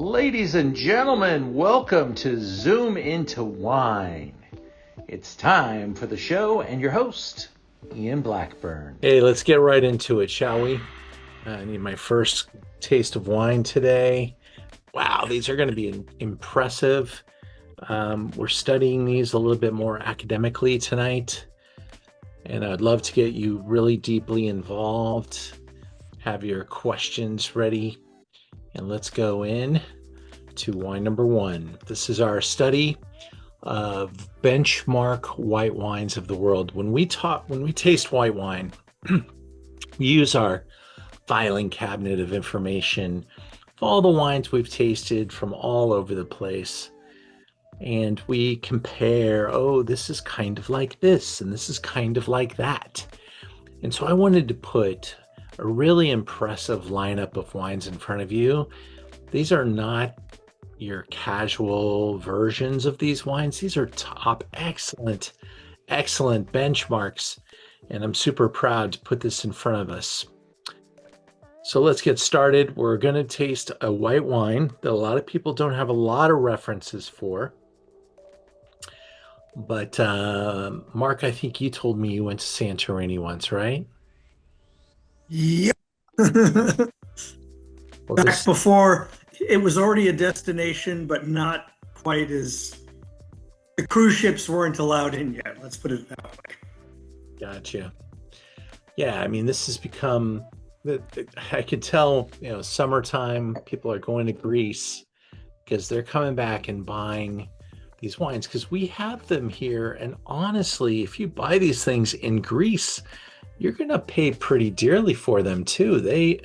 Ladies and gentlemen, welcome to Zoom into Wine. It's time for the show and your host, Ian Blackburn. Hey, let's get right into it, shall we? I need my first taste of wine today. Wow, these are going to be impressive. We're studying these a little bit more academically tonight, and I'd love to get you really deeply involved. Have your questions ready, and let's go in to wine number one. This is our study of benchmark white wines of the world. When we taste white wine, we use our filing cabinet of information of all the wines we've tasted from all over the place. And we compare, oh, this is kind of like this, and this is kind of like that. And so I wanted to put a really impressive lineup of wines in front of you. These are not your casual versions of these wines. These are top, excellent benchmarks. And I'm super proud to put this in front of us. So let's get started. We're going to taste a white wine that a lot of people don't have a lot of references for. But Mark, I think you told me you went to Santorini once, right? Yep. Well, Back before it was already a destination, but not quite as the cruise ships weren't allowed in yet. Let's put it that way. Gotcha. Yeah, I mean, this has become, I could tell, summertime, people are going to Greece because they're coming back and buying these wines because we have them here. And honestly, if you buy these things in Greece, you're going to pay pretty dearly for them too. They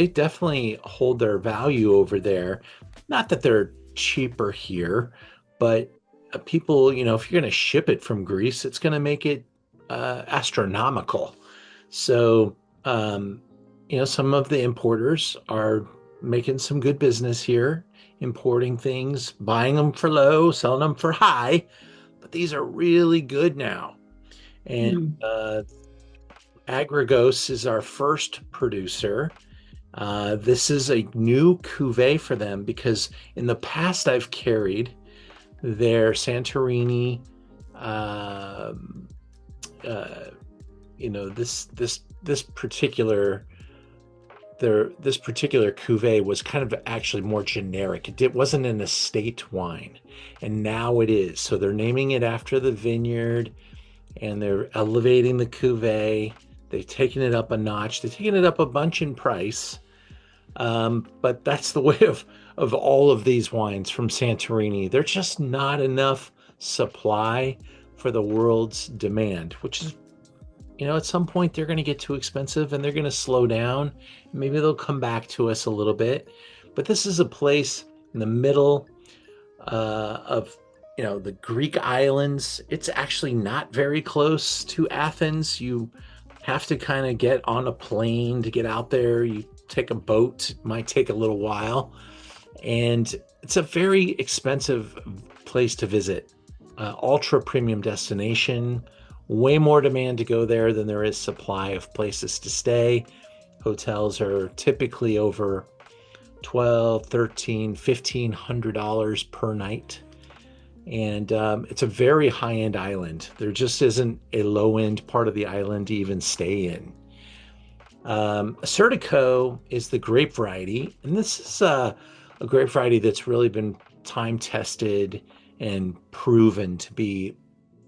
definitely hold their value over there. Not that they're cheaper here, but people, if you're going to ship it from Greece, it's going to make it astronomical. So, some of the importers are making some good business here, importing things, buying them for low, selling them for high, but these are really good now. And Argyros is our first producer. This is a new Cuvee for them because in the past I've carried their Santorini, this particular Cuvee was kind of actually more generic. It wasn't an estate wine, and now it is. So they're naming it after the vineyard, and they're elevating the Cuvee. They've taken it up a notch. They've taken it up a bunch in price. But that's the way of all of these wines from Santorini. There's just not enough supply for the world's demand, which is, at some point they're going to get too expensive and they're going to slow down. Maybe they'll come back to us a little bit. But this is a place in the middle of the Greek islands. It's actually not very close to Athens. You have to kind of get on a plane to get out there. You take a boat, it might take a little while. And it's a very expensive place to visit. Ultra premium destination, way more demand to go there than there is supply of places to stay. Hotels are typically over $1,200, $1,300, $1,500 per night. And it's a very high-end island. There just isn't a low-end part of the island to even stay in. Assyrtiko is the grape variety, and this is a grape variety that's really been time-tested and proven to be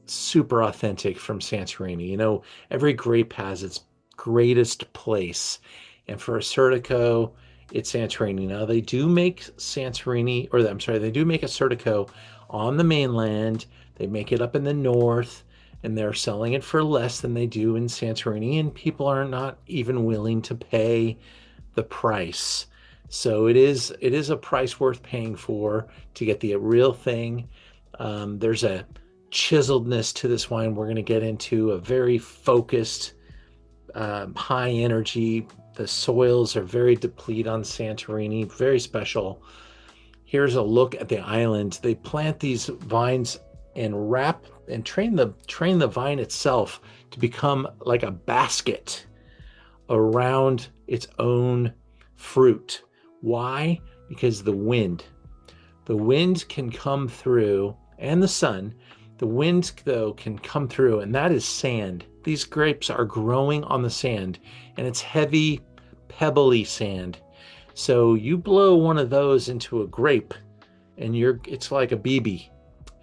super authentic from Santorini. Every grape has its greatest place, and for Assyrtiko, it's Santorini. Now, they do make Assyrtiko on the mainland. They make it up in the north, and they're selling it for less than they do in Santorini, and people are not even willing to pay the price. So it is a price worth paying for to get the real thing. There's a chiseledness to this wine we're going to get into, a very focused, high energy. The soils are very depleted on Santorini, very special. Here's a look at the island. They plant these vines and wrap and train the vine itself to become like a basket around its own fruit. Why? because the wind can come through, and the sun. The wind, though, can come through, and that is sand. These grapes are growing on the sand, and it's heavy, pebbly sand. So you blow one of those into a grape, and it's like a BB,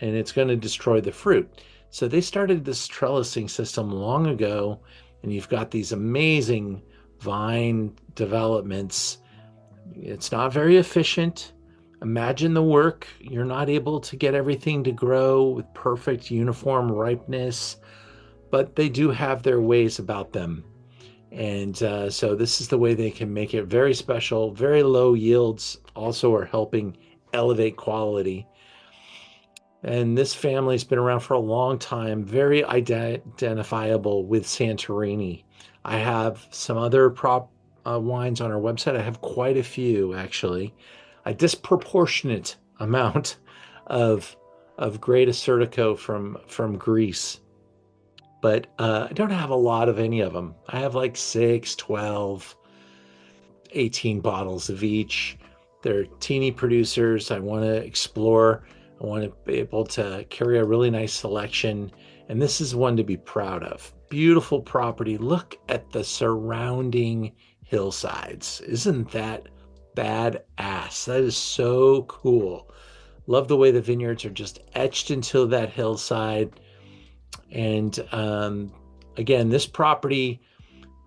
and it's going to destroy the fruit. So they started this trellising system long ago, and you've got these amazing vine developments. It's not very efficient. Imagine the work. You're not able to get everything to grow with perfect uniform ripeness, but they do have their ways about them. And so this is the way they can make it very special. Very low yields also are helping elevate quality. And this family's been around for a long time, very identifiable with Santorini. I have some other wines on our website. I have quite a few, actually. A disproportionate amount of great Assyrtiko from Greece. But I don't have a lot of any of them. I have like 6, 12, 18 bottles of each. They're teeny producers. I want to explore. I want to be able to carry a really nice selection. And this is one to be proud of. Beautiful property. Look at the surrounding hillsides. Isn't that badass? That is so cool. Love the way the vineyards are just etched into that hillside. And again, this property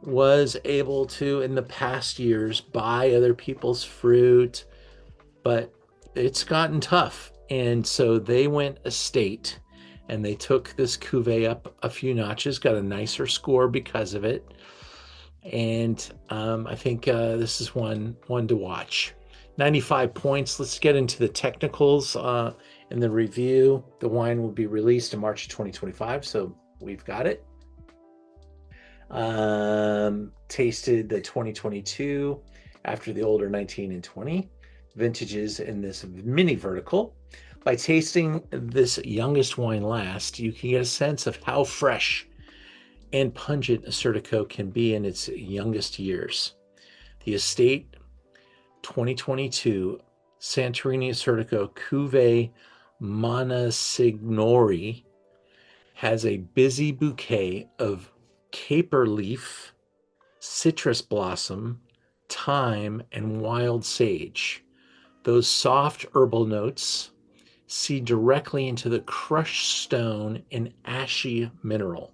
was able to, in the past years, buy other people's fruit, but it's gotten tough. And so they went estate, and they took this Cuvee up a few notches, got a nicer score because of it. And I think this is one to watch. 95 points. Let's get into the technicals in the review. The wine will be released in March of 2025, so we've got it. Tasted the 2022 after the older 19 and 20 vintages in this mini vertical. By tasting this youngest wine last, you can get a sense of how fresh and pungent Assyrtiko can be in its youngest years. The estate 2022 Santorini Assyrtiko Cuvee Monsignori has a busy bouquet of caper leaf, citrus blossom, thyme, and wild sage. Those soft herbal notes see directly into the crushed stone and ashy mineral.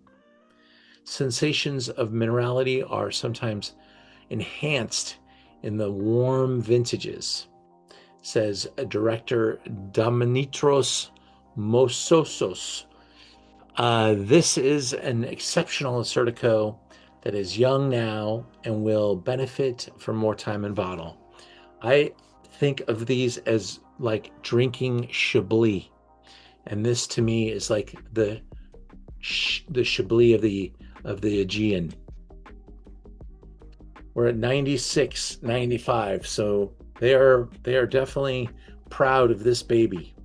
Sensations of minerality are sometimes enhanced in the warm vintages, says director Dimitros Moussosos. This is an exceptional Assyrtiko that is young now and will benefit from more time in bottle. I think of these as like drinking Chablis, and this to me is like the Chablis of the Aegean. We're at 96, 95, so they are definitely proud of this baby.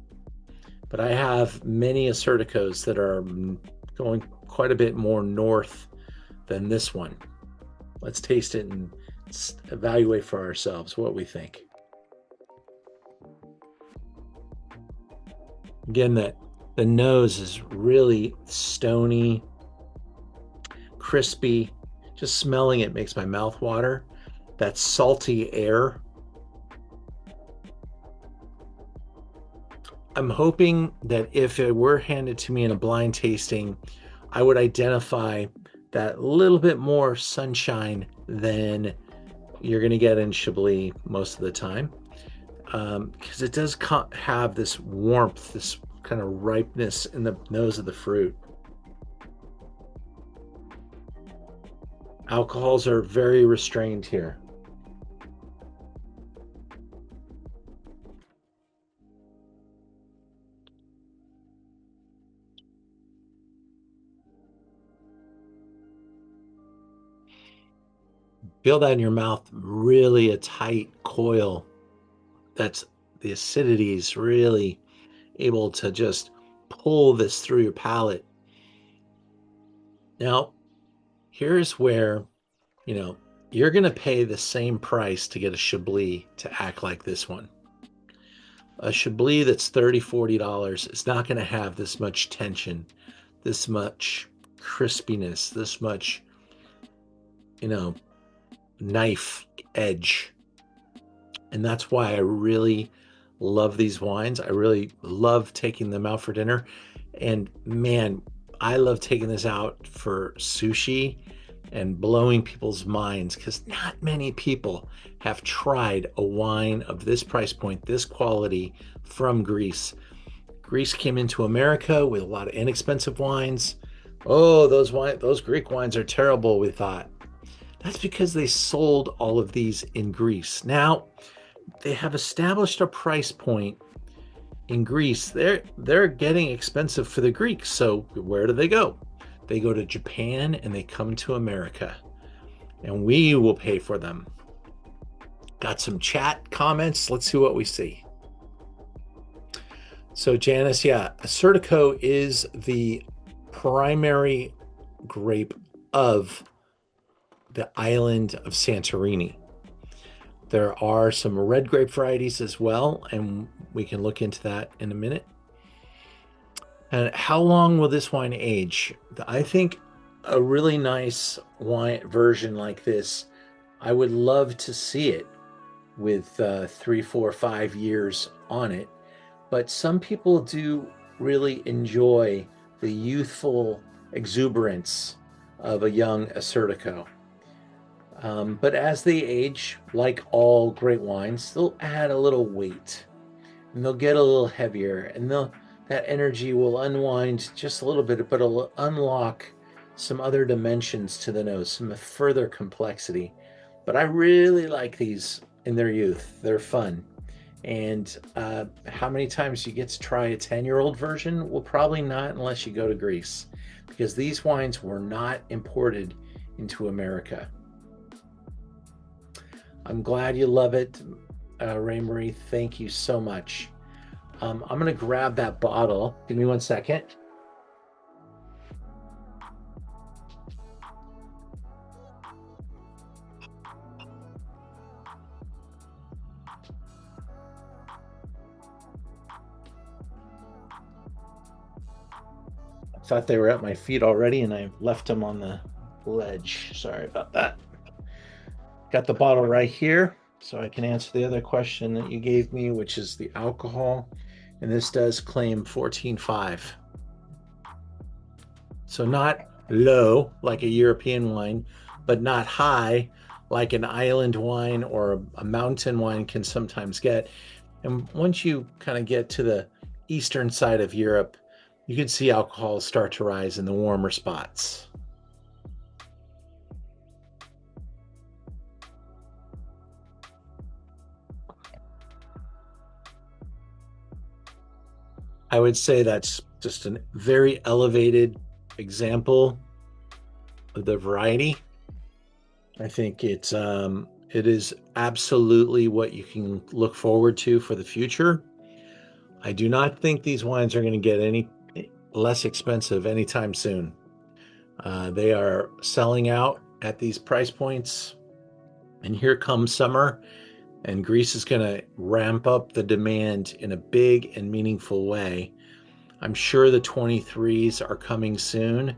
But I have many Assyrtikos that are going quite a bit more north than this one. Let's taste it and evaluate for ourselves what we think. Again, the nose is really stony, crispy. Just smelling it makes my mouth water. That salty air. I'm hoping that if it were handed to me in a blind tasting, I would identify that little bit more sunshine than you're going to get in Chablis most of the time. Because it does have this warmth, this kind of ripeness in the nose of the fruit. Alcohols are very restrained here. Feel that in your mouth, really a tight coil. That's the acidity is really able to just pull this through your palate. Now, here's where, you're going to pay the same price to get a Chablis to act like this one. A Chablis that's $30, $40 is not going to have this much tension, this much crispiness, this much, knife edge. And that's why I really love these wines. I really love taking them out for dinner. And man, I love taking this out for sushi and blowing people's minds, because not many people have tried a wine of this price point, this quality from Greece. Greece came into America with a lot of inexpensive wines. Oh, those Greek wines are terrible, we thought. That's because they sold all of these in Greece. Now, they have established a price point in Greece. They're getting expensive for the Greeks. So where do they go? They go to Japan and they come to America, and we will pay for them. Got some chat comments. Let's see what we see. So Janice, yeah, Assyrtiko is the primary grape of the island of Santorini. There are some red grape varieties as well, and we can look into that in a minute. And how long will this wine age? I think a really nice wine version like this, I would love to see it with 3, 4, 5 years on it. But some people do really enjoy the youthful exuberance of a young Assyrtiko. But as they age, like all great wines, they'll add a little weight, and they'll get a little heavier, and that energy will unwind just a little bit, but it'll unlock some other dimensions to the nose, some further complexity. But I really like these in their youth. They're fun. And how many times you get to try a 10-year-old version? Well, probably not unless you go to Greece, because these wines were not imported into America. I'm glad you love it, Ray Marie. Thank you so much. I'm going to grab that bottle. Give me 1 second. I thought they were at my feet already, and I left them on the ledge. Sorry about that. Got the bottle right here, so I can answer the other question that you gave me, which is the alcohol. And this does claim 14.5. So not low like a European wine, but not high like an island wine or a mountain wine can sometimes get. And once you kind of get to the eastern side of Europe, you can see alcohol start to rise in the warmer spots. I would say that's just a very elevated example of the variety. I think it is absolutely what you can look forward to for the future. I do not think these wines are going to get any less expensive anytime soon. They are selling out at these price points, and here comes summer, and Greece is going to ramp up the demand in a big and meaningful way. I'm sure the 23s are coming soon.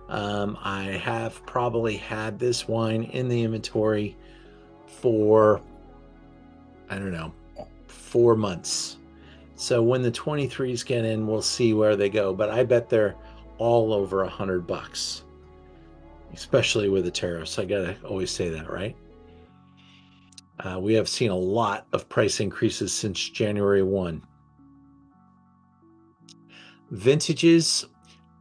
I have probably had this wine in the inventory for, 4 months. So when the 23s get in, we'll see where they go. But I bet they're all over $100, especially with the tariffs. I gotta always say that, right? We have seen a lot of price increases since January 1. Vintages,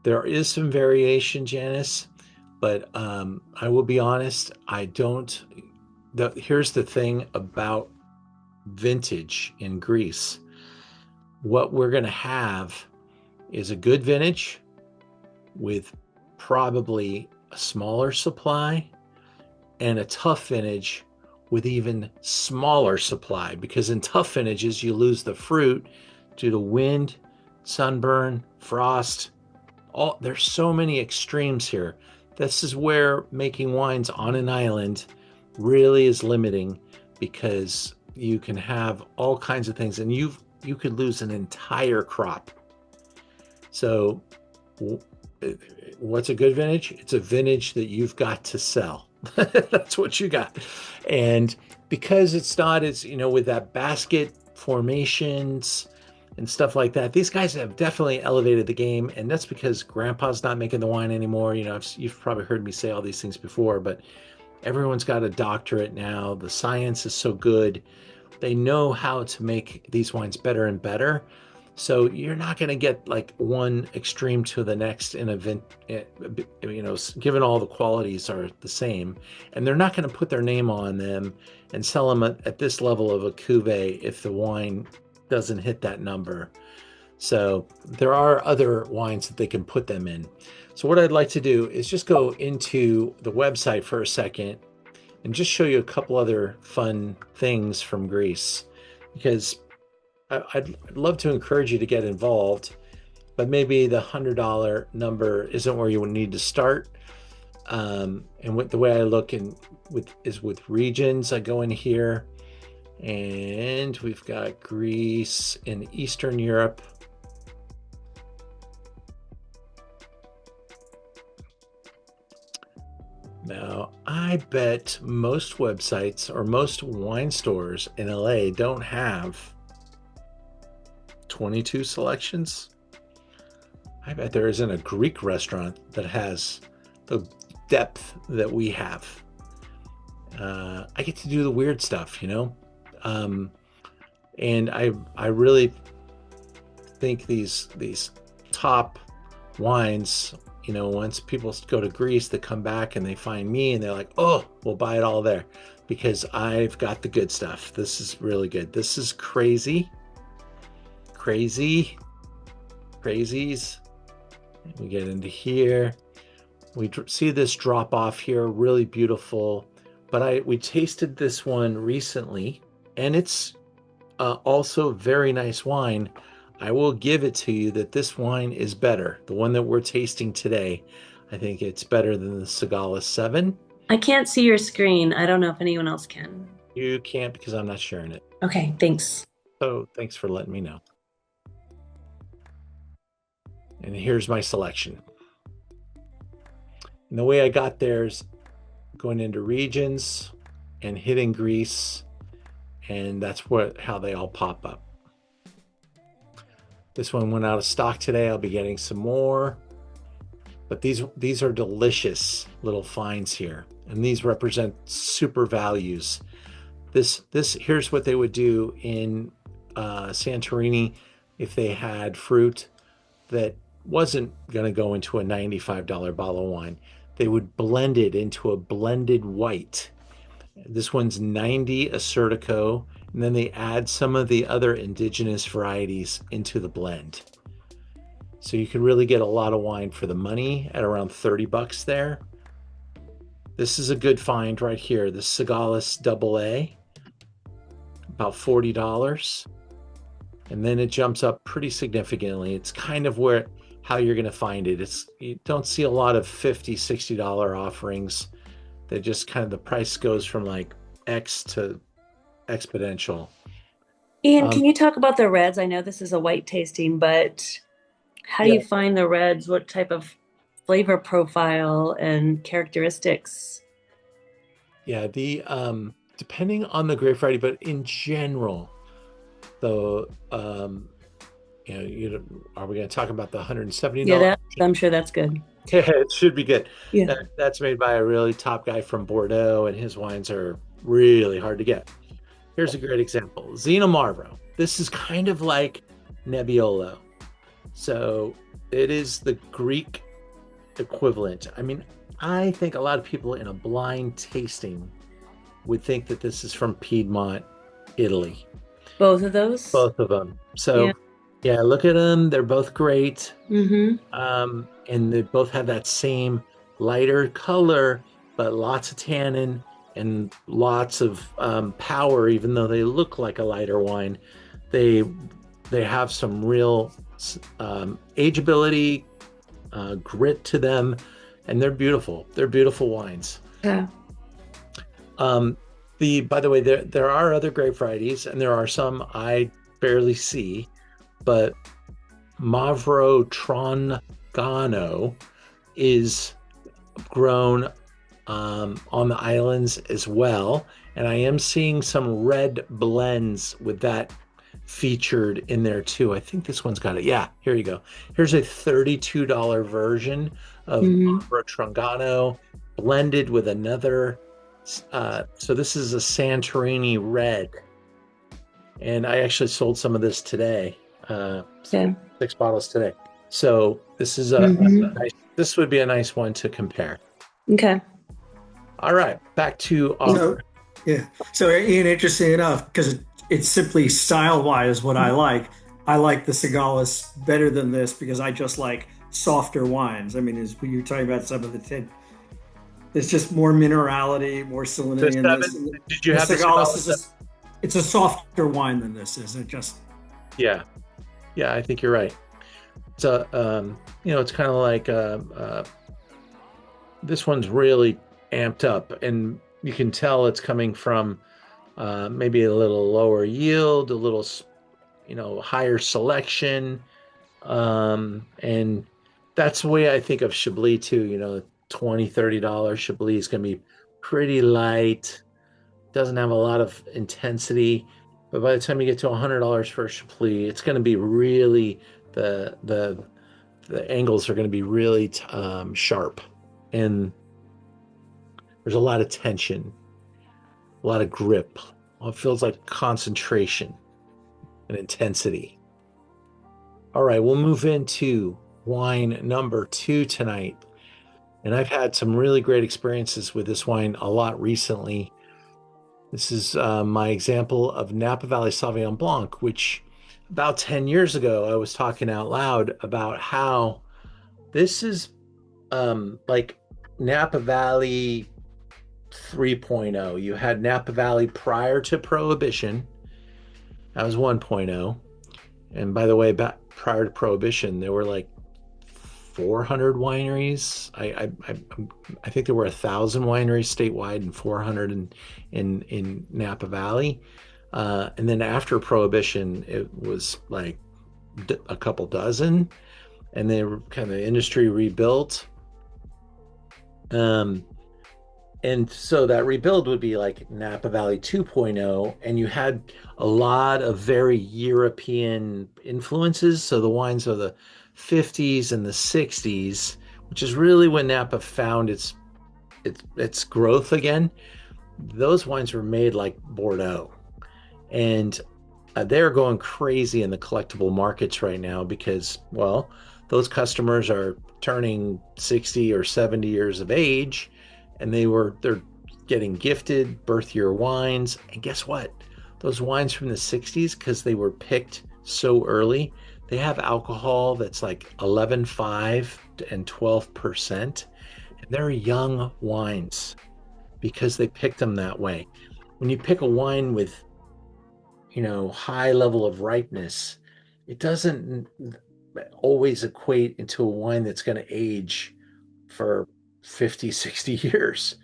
there is some variation, Janice, but I will be honest, here's the thing about vintage in Greece. What we're going to have is a good vintage with probably a smaller supply, and a tough vintage with even smaller supply, because in tough vintages you lose the fruit due to wind, sunburn, frost. There's so many extremes here. This is where making wines on an island really is limiting, because you can have all kinds of things, and you could lose an entire crop. So what's a good vintage? It's a vintage that you've got to sell. That's what you got. And because it's not as, with that basket formations and stuff like that, these guys have definitely elevated the game. And that's because grandpa's not making the wine anymore. You've probably heard me say all these things before, but everyone's got a doctorate now. The science is so good. They know how to make these wines better and better. So you're not going to get like one extreme to the next in a given all the qualities are the same. And they're not going to put their name on them and sell them at this level of a cuvee if the wine doesn't hit that number. So there are other wines that they can put them in. So what I'd like to do is just go into the website for a second and just show you a couple other fun things from Greece, because I'd love to encourage you to get involved, but maybe the $100 number isn't where you would need to start. And the way I look is with regions. I go in here, and we've got Greece and Eastern Europe. Now, I bet most websites or most wine stores in LA don't have 22 selections. I bet there isn't a Greek restaurant that has the depth that we have. I get to do the weird stuff, and I really think these top wines, once people go to Greece, they come back and they find me and they're like, oh, we'll buy it all there because I've got the good stuff. This is really good. This is crazies. We get into here. We see this drop off here, really beautiful. But we tasted this one recently, and it's also very nice wine. I will give it to you that this wine is better. The one that we're tasting today, I think it's better than the Sagala 7. I can't see your screen. I don't know if anyone else can. You can't because I'm not sharing it. Okay, thanks. So thanks for letting me know. And here's my selection. And the way I got there is going into regions and hitting Greece, and that's how they all pop up. This one went out of stock today. I'll be getting some more. But these are delicious little finds here, and these represent super values. Here's what they would do in Santorini if they had fruit that wasn't going to go into a $95 bottle of wine. They would blend it into a blended white. This one's 90 Assyrtiko, and then they add some of the other indigenous varieties into the blend. So you can really get a lot of wine for the money at around $30 there. This is a good find right here. The Sagalis AA, about $40. And then it jumps up pretty significantly. It's kind of how you're going to find it. You don't see a lot of $50, $60 offerings. They just kind of, the price goes from like X to exponential. Ian, can you talk about the reds? I know this is a white tasting, but how do you find the reds? What type of flavor profile and characteristics? Yeah, depending on the grape variety, but in general, are we going to talk about the $170? Yeah, I'm sure that's good. Yeah, it should be good. Yeah. That's made by a really top guy from Bordeaux, and his wines are really hard to get. Here's a great example. Xenomarvo. This is kind of like Nebbiolo. So it is the Greek equivalent. I mean, I think a lot of people in a blind tasting would think that this is from Piedmont, Italy. Both of those? Both of them. So yeah, look at them. They're both great. Mm-hmm. And they both have that same lighter color, but lots of tannin and lots of power. Even though they look like a lighter wine, they have some real ageability, grit to them, and they're beautiful. They're beautiful wines. Yeah. By the way, there are other grape varieties, and there are some I barely see, but Mavro Trongano is grown on the islands as well, and I am seeing some red blends with that featured in there too. I think this one's got it. Yeah, here you go. Here's a $32 version of Mavro Trongano blended with another. So this is a Santorini red, and I actually sold some of this today. 6 bottles today. So this is a nice, this would be a nice one to compare. Okay. All right, back to So Ian, interesting enough, because it's simply style-wise what I like. I like the Cigales better than this because I just like softer wines. I mean, when you're talking about some of the tin, there's just more minerality, more salinity in this. Did you have the Cigales? It's a softer wine than this is. It just. Yeah, I think you're right. So it's kind of like this one's really amped up, and you can tell it's coming from maybe a little lower yield, a little higher selection, and that's the way I think of Chablis too. $20-$30 Chablis is going to be pretty light, doesn't have a lot of intensity, but by the time you get to $100 for a Chablis, it's going to be really the angles are going to be really sharp, and there's a lot of tension, a lot of grip. It feels like concentration and intensity. All right, we'll move into wine number 2 tonight. And I've had some really great experiences with this wine a lot recently. This is my example of Napa Valley Sauvignon Blanc, which about 10 years ago, I was talking out loud about how this is like Napa Valley 3.0. You had Napa Valley prior to Prohibition. That was 1.0. And by the way, prior to Prohibition, there were like 400 wineries. I think there were 1,000 wineries statewide and 400 in Napa Valley. And then after Prohibition, it was like a couple dozen, and then kind of the industry rebuilt. And so that rebuild would be like Napa Valley 2.0, and you had a lot of very European influences. So the wines of the 50s and the 60s, which is really when Napa found its growth again. Those wines were made like Bordeaux, and they're going crazy in the collectible markets right now because, well, those customers are turning 60 or 70 years of age, and they're getting gifted birth year wines. And guess what? Those wines from the 60s, because they were picked so early, they have alcohol that's like 11.5 and 12%. And they're young wines because they picked them that way. When you pick a wine with, high level of ripeness, it doesn't always equate into a wine that's going to age for 50, 60 years.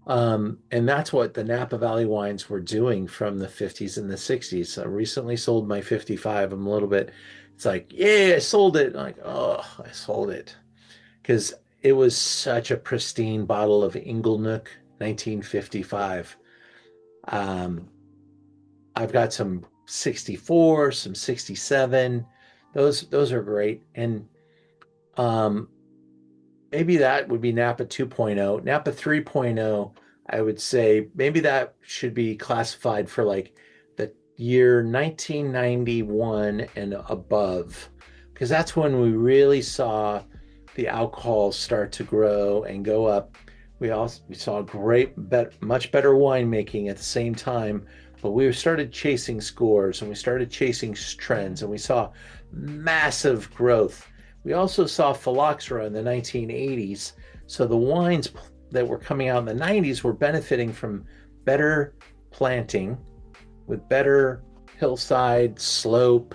And that's what the Napa Valley wines were doing from the 50s and the 60s. I recently sold my 55. I'm a little bit, it's like, yeah, I sold it. I'm like, oh, I sold it. Because it was such a pristine bottle of Inglenook 1955. I've got some 64, some 67. Those are great. And maybe that would be Napa 2.0. Napa 3.0, I would say maybe that should be classified for like the year 1991 and above, because that's when we really saw the alcohol start to grow and go up. We saw much better winemaking at the same time, but we started chasing scores and we started chasing trends, and we saw massive growth. We also saw phylloxera in the 1980s. So the wines that were coming out in the 90s were benefiting from better planting with better hillside slope.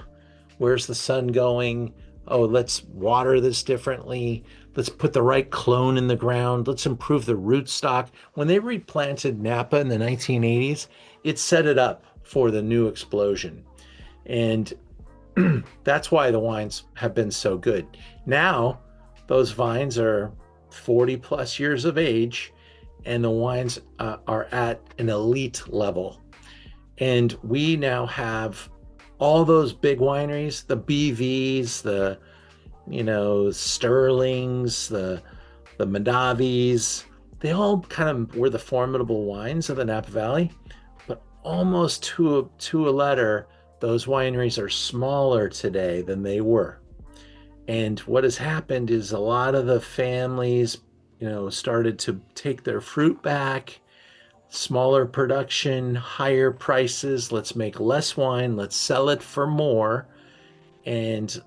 Where's the sun going? Oh, let's water this differently. Let's put the right clone in the ground. Let's improve the rootstock. When they replanted Napa in the 1980s, it set it up for the new explosion. And that's why the wines have been so good. Now, those vines are 40 plus years of age, and the wines are at an elite level. And we now have all those big wineries, the BVs, the Sterlings, the Madavis, they all kind of were the formidable wines of the Napa Valley, but almost to a letter, those wineries are smaller today than they were. And what has happened is a lot of the families, started to take their fruit back, smaller production, higher prices. Let's make less wine, let's sell it for more. And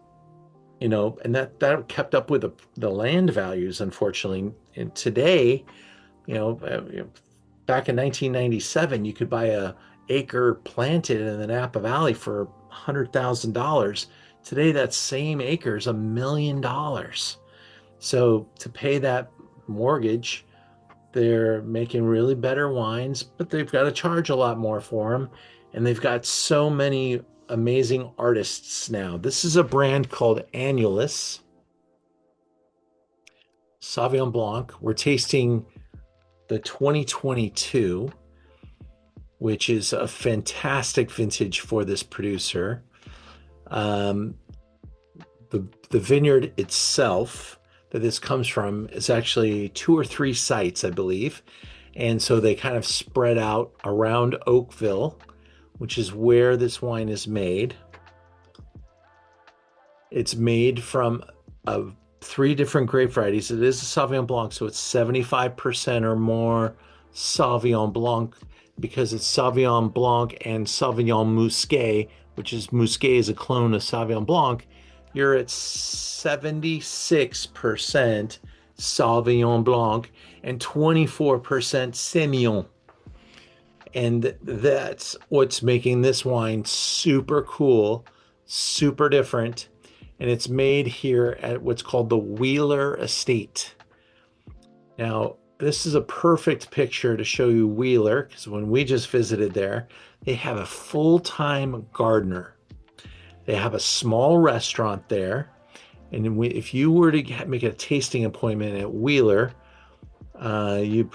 and that kept up with the land values, unfortunately. And today, back in 1997, you could buy a acre planted in the Napa Valley for $100,000. Today, that same acre is $1 million. So to pay that mortgage, they're making really better wines, but they've got to charge a lot more for them. And they've got so many amazing artists now. This is a brand called Annulus Sauvignon Blanc. We're tasting the 2022, which is a fantastic vintage for this producer. The vineyard itself that this comes from is actually 2 or 3 sites, I believe. And so they kind of spread out around Oakville, which is where this wine is made. It's made from 3 different grape varieties. It is a Sauvignon Blanc, so it's 75% or more Sauvignon Blanc, because it's Sauvignon Blanc and Sauvignon Musqué, which is Musqué is a clone of Sauvignon Blanc. You're at 76% Sauvignon Blanc and 24% Semillon. And that's what's making this wine super cool, super different. And it's made here at what's called the Wheeler Estate. Now, this is a perfect picture to show you Wheeler, because when we just visited there, they have a full-time gardener. They have a small restaurant there. And if you were to make a tasting appointment at Wheeler, you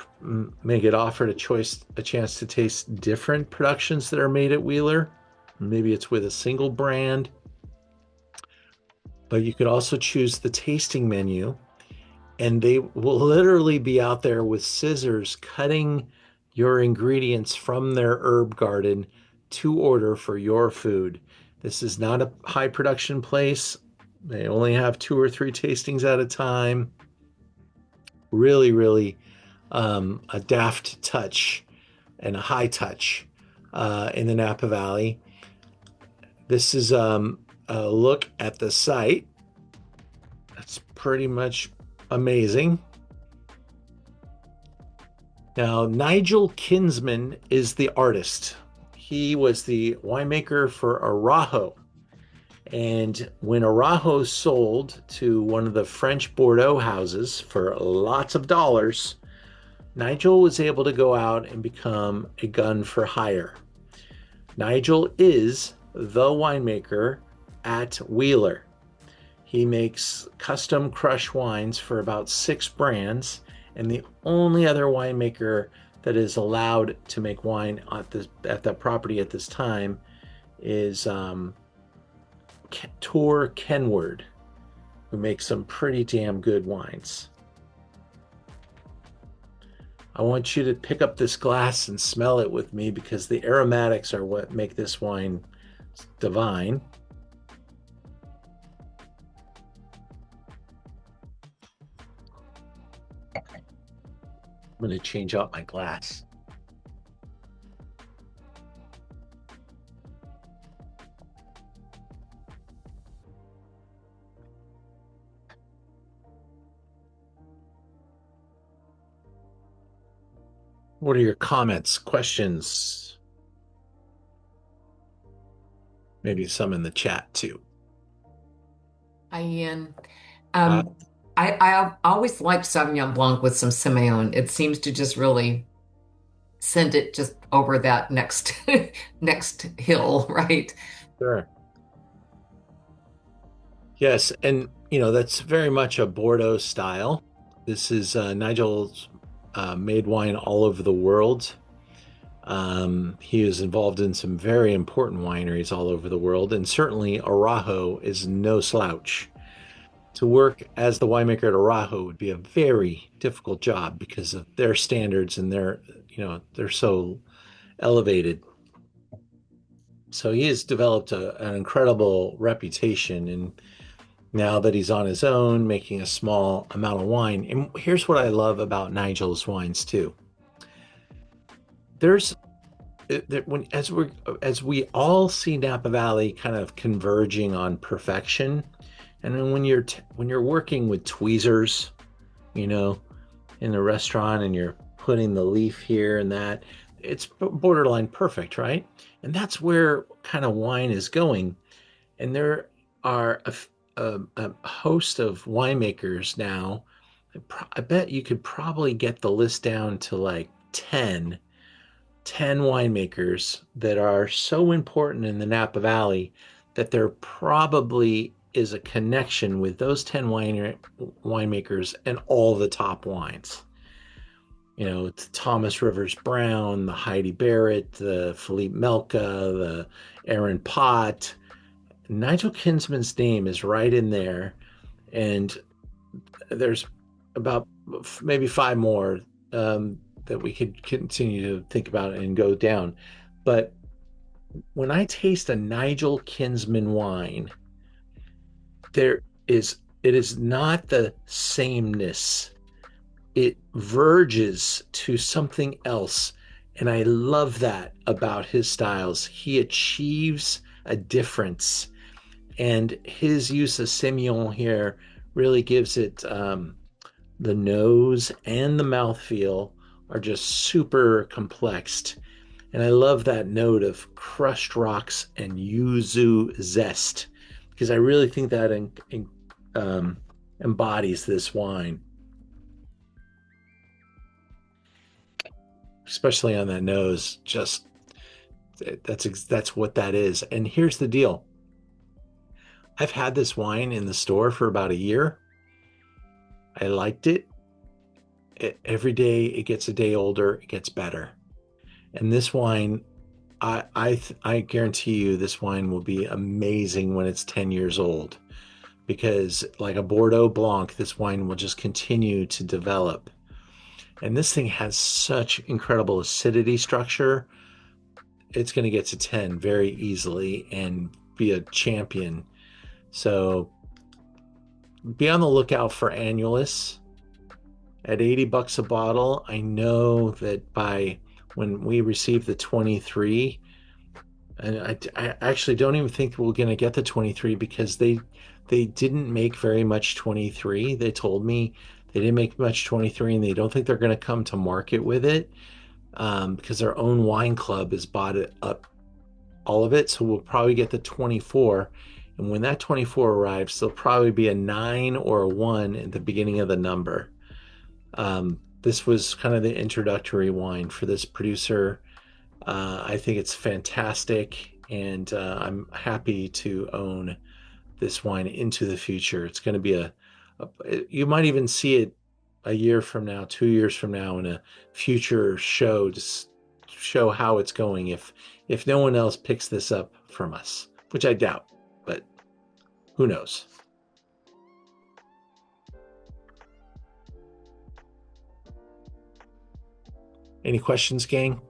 may get offered a chance to taste different productions that are made at Wheeler. Maybe it's with a single brand. But you could also choose the tasting menu, and they will literally be out there with scissors cutting your ingredients from their herb garden to order for your food. This is not a high production place. They only have 2 or 3 tastings at a time. Really, really a daft touch and a high touch in the Napa Valley. This is a look at the site. That's pretty much amazing. Now, Nigel Kinsman is the artist. He was the winemaker for Arajo. And when Arajo sold to one of the French Bordeaux houses for lots of dollars, Nigel was able to go out and become a gun for hire. Nigel is the winemaker at Wheeler. He makes custom crush wines for about 6 brands, and the only other winemaker that is allowed to make wine at that property at this time is Tor Kenward, who makes some pretty damn good wines. I want you to pick up this glass and smell it with me, because the aromatics are what make this wine divine. I'm going to change out my glass. What are your comments, questions? Maybe some in the chat too. Hi, Ian. Uh, I always liked Sauvignon Blanc with some Semillon. It seems to just really send it just over that next next hill, right? Sure. Yes, and that's very much a Bordeaux style. This is Nigel's made wine all over the world. He is involved in some very important wineries all over the world, and certainly Arajo is no slouch. To work as the winemaker at Arajo would be a very difficult job because of their standards, and they're so elevated. So he has developed an incredible reputation, and now that he's on his own, making a small amount of wine. And here's what I love about Nigel's wines too. There's as we all see Napa Valley kind of converging on perfection, and then when you're working with tweezers, in a restaurant, and you're putting the leaf here and that, it's borderline perfect, right? And that's where kind of wine is going. And there are a host of winemakers now. I bet you could probably get the list down to like 10 winemakers that are so important in the Napa Valley that there probably is a connection with those 10 winemakers and all the top wines. It's Thomas Rivers Brown, the Heidi Barrett, the Philippe Melka, the Aaron Pott. Nigel Kinsman's name is right in there, and there's about maybe 5 more that we could continue to think about and go down. But when I taste a Nigel Kinsman wine, it is not the sameness. It verges to something else. And I love that about his styles. He achieves a difference. And his use of Semillon here really gives it the nose and the mouthfeel are just super complexed. And I love that note of crushed rocks and yuzu zest, because I really think that embodies this wine. Especially on that nose, just that's what that is. And here's the deal. I've had this wine in the store for about a year. I liked it. Every day it gets a day older, it gets better. And this wine, I guarantee you this wine will be amazing when it's 10 years old, because like a Bordeaux Blanc, this wine will just continue to develop. And this thing has such incredible acidity structure. It's going to get to 10 very easily and be a champion. So be on the lookout for Annulus at $80 a bottle. I know that by when we receive the 23, and I actually don't even think we're going to get the 23, because they didn't make very much 23. They told me they didn't make much 23, and they don't think they're going to come to market with it because their own wine club has bought it up, all of it. So we'll probably get the 24. And when that 24 arrives, there'll probably be a 9 or a 1 at the beginning of the number. This was kind of the introductory wine for this producer. I think it's fantastic, and I'm happy to own this wine into the future. It's going to be you might even see it a year from now, 2 years from now, in a future show to show how it's going if no one else picks this up from us, which I doubt, but who knows? Any questions, gang?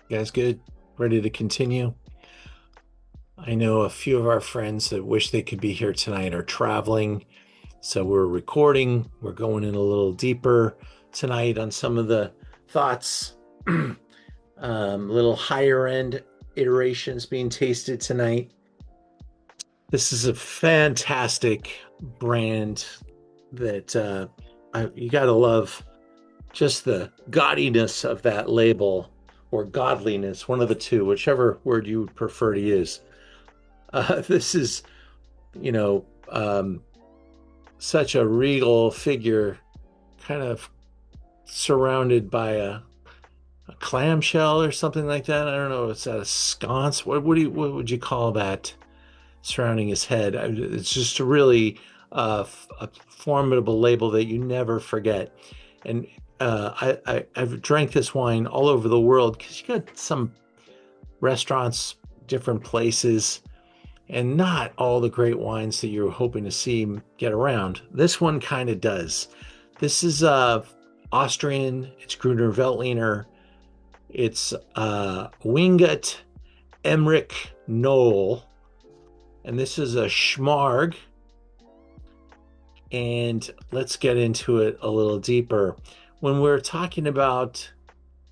You guys good? Ready to continue? I know a few of our friends that wish they could be here tonight are traveling. So we're recording. We're going in a little deeper tonight on some of the thoughts, little higher end iterations being tasted tonight. This is a fantastic brand that you got to love. Just the gaudiness of that label, or godliness, one of the two, whichever word you would prefer to use. This is, such a regal figure, kind of surrounded by a clamshell or something like that. I don't know. Is that a sconce? What would you call that surrounding his head? It's just a really a formidable label that you never forget. And I've drank this wine all over the world because you got some restaurants, different places, and not all the great wines that you're hoping to see get around. This one kind of does. This is Austrian. It's Grüner Veltliner. It's Weingut, Emmerich, Knoll. And this is a Smaragd. And let's get into it a little deeper. When we're talking about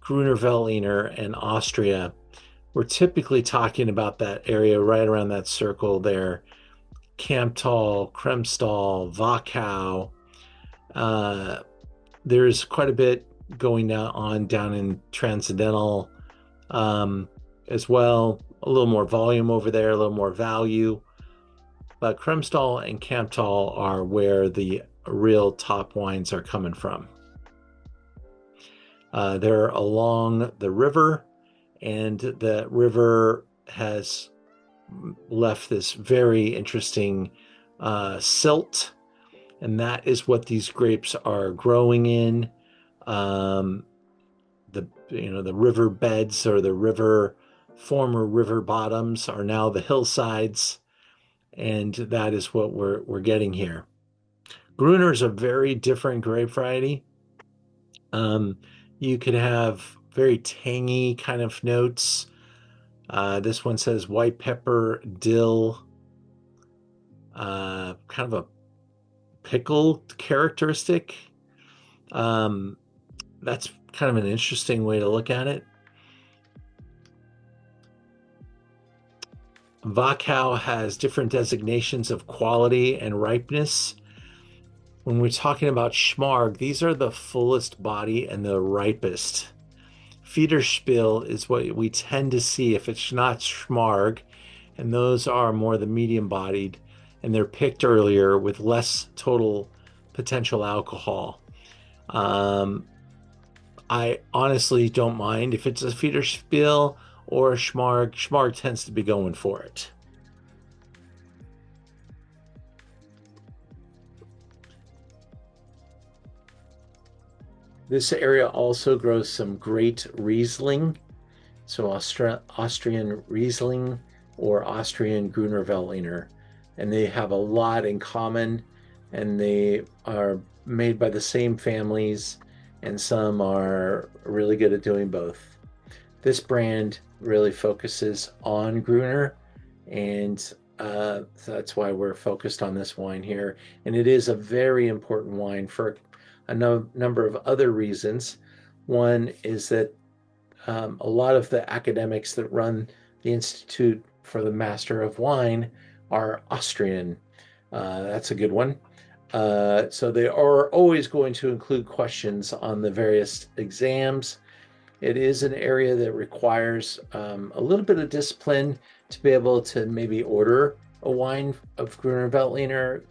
Grüner Veltliner and Austria, we're typically talking about that area right around that circle there. Kamptal, Kremstal, Wachau. There's quite a bit going on down in Transcendental as well. A little more volume over there, a little more value. But Kremstal and Kamptal are where the real top wines are coming from. They're along the river, and the river has left this very interesting silt, and that is what these grapes are growing in. The river beds or the former river bottoms are now the hillsides. And that is what we're getting here. Grüner is a very different grape variety. You could have very tangy kind of notes. This one says white pepper, dill, kind of a pickle characteristic. That's kind of an interesting way to look at it. Wachau has different designations of quality and ripeness. When we're talking about Smaragd, these are the fullest body and the ripest. Federspiel is what we tend to see if it's not Smaragd, and those are more the medium-bodied, and they're picked earlier with less total potential alcohol. I honestly don't mind if it's a Federspiel or a Smaragd. Smaragd tends to be going for it. This area also grows some great Riesling. So Austrian Riesling or Austrian Grüner Veltliner. And they have a lot in common, and they are made by the same families, and some are really good at doing both. This brand really focuses on Grüner, and so that's why we're focused on this wine here. And it is a very important wine for a number of other reasons. One is that a lot of the academics that run the Institute for the Master of Wine are Austrian. That's a good one. So they are always going to include questions on the various exams. It is an area that requires a little bit of discipline to be able to maybe order a wine of Grüner Veltliner,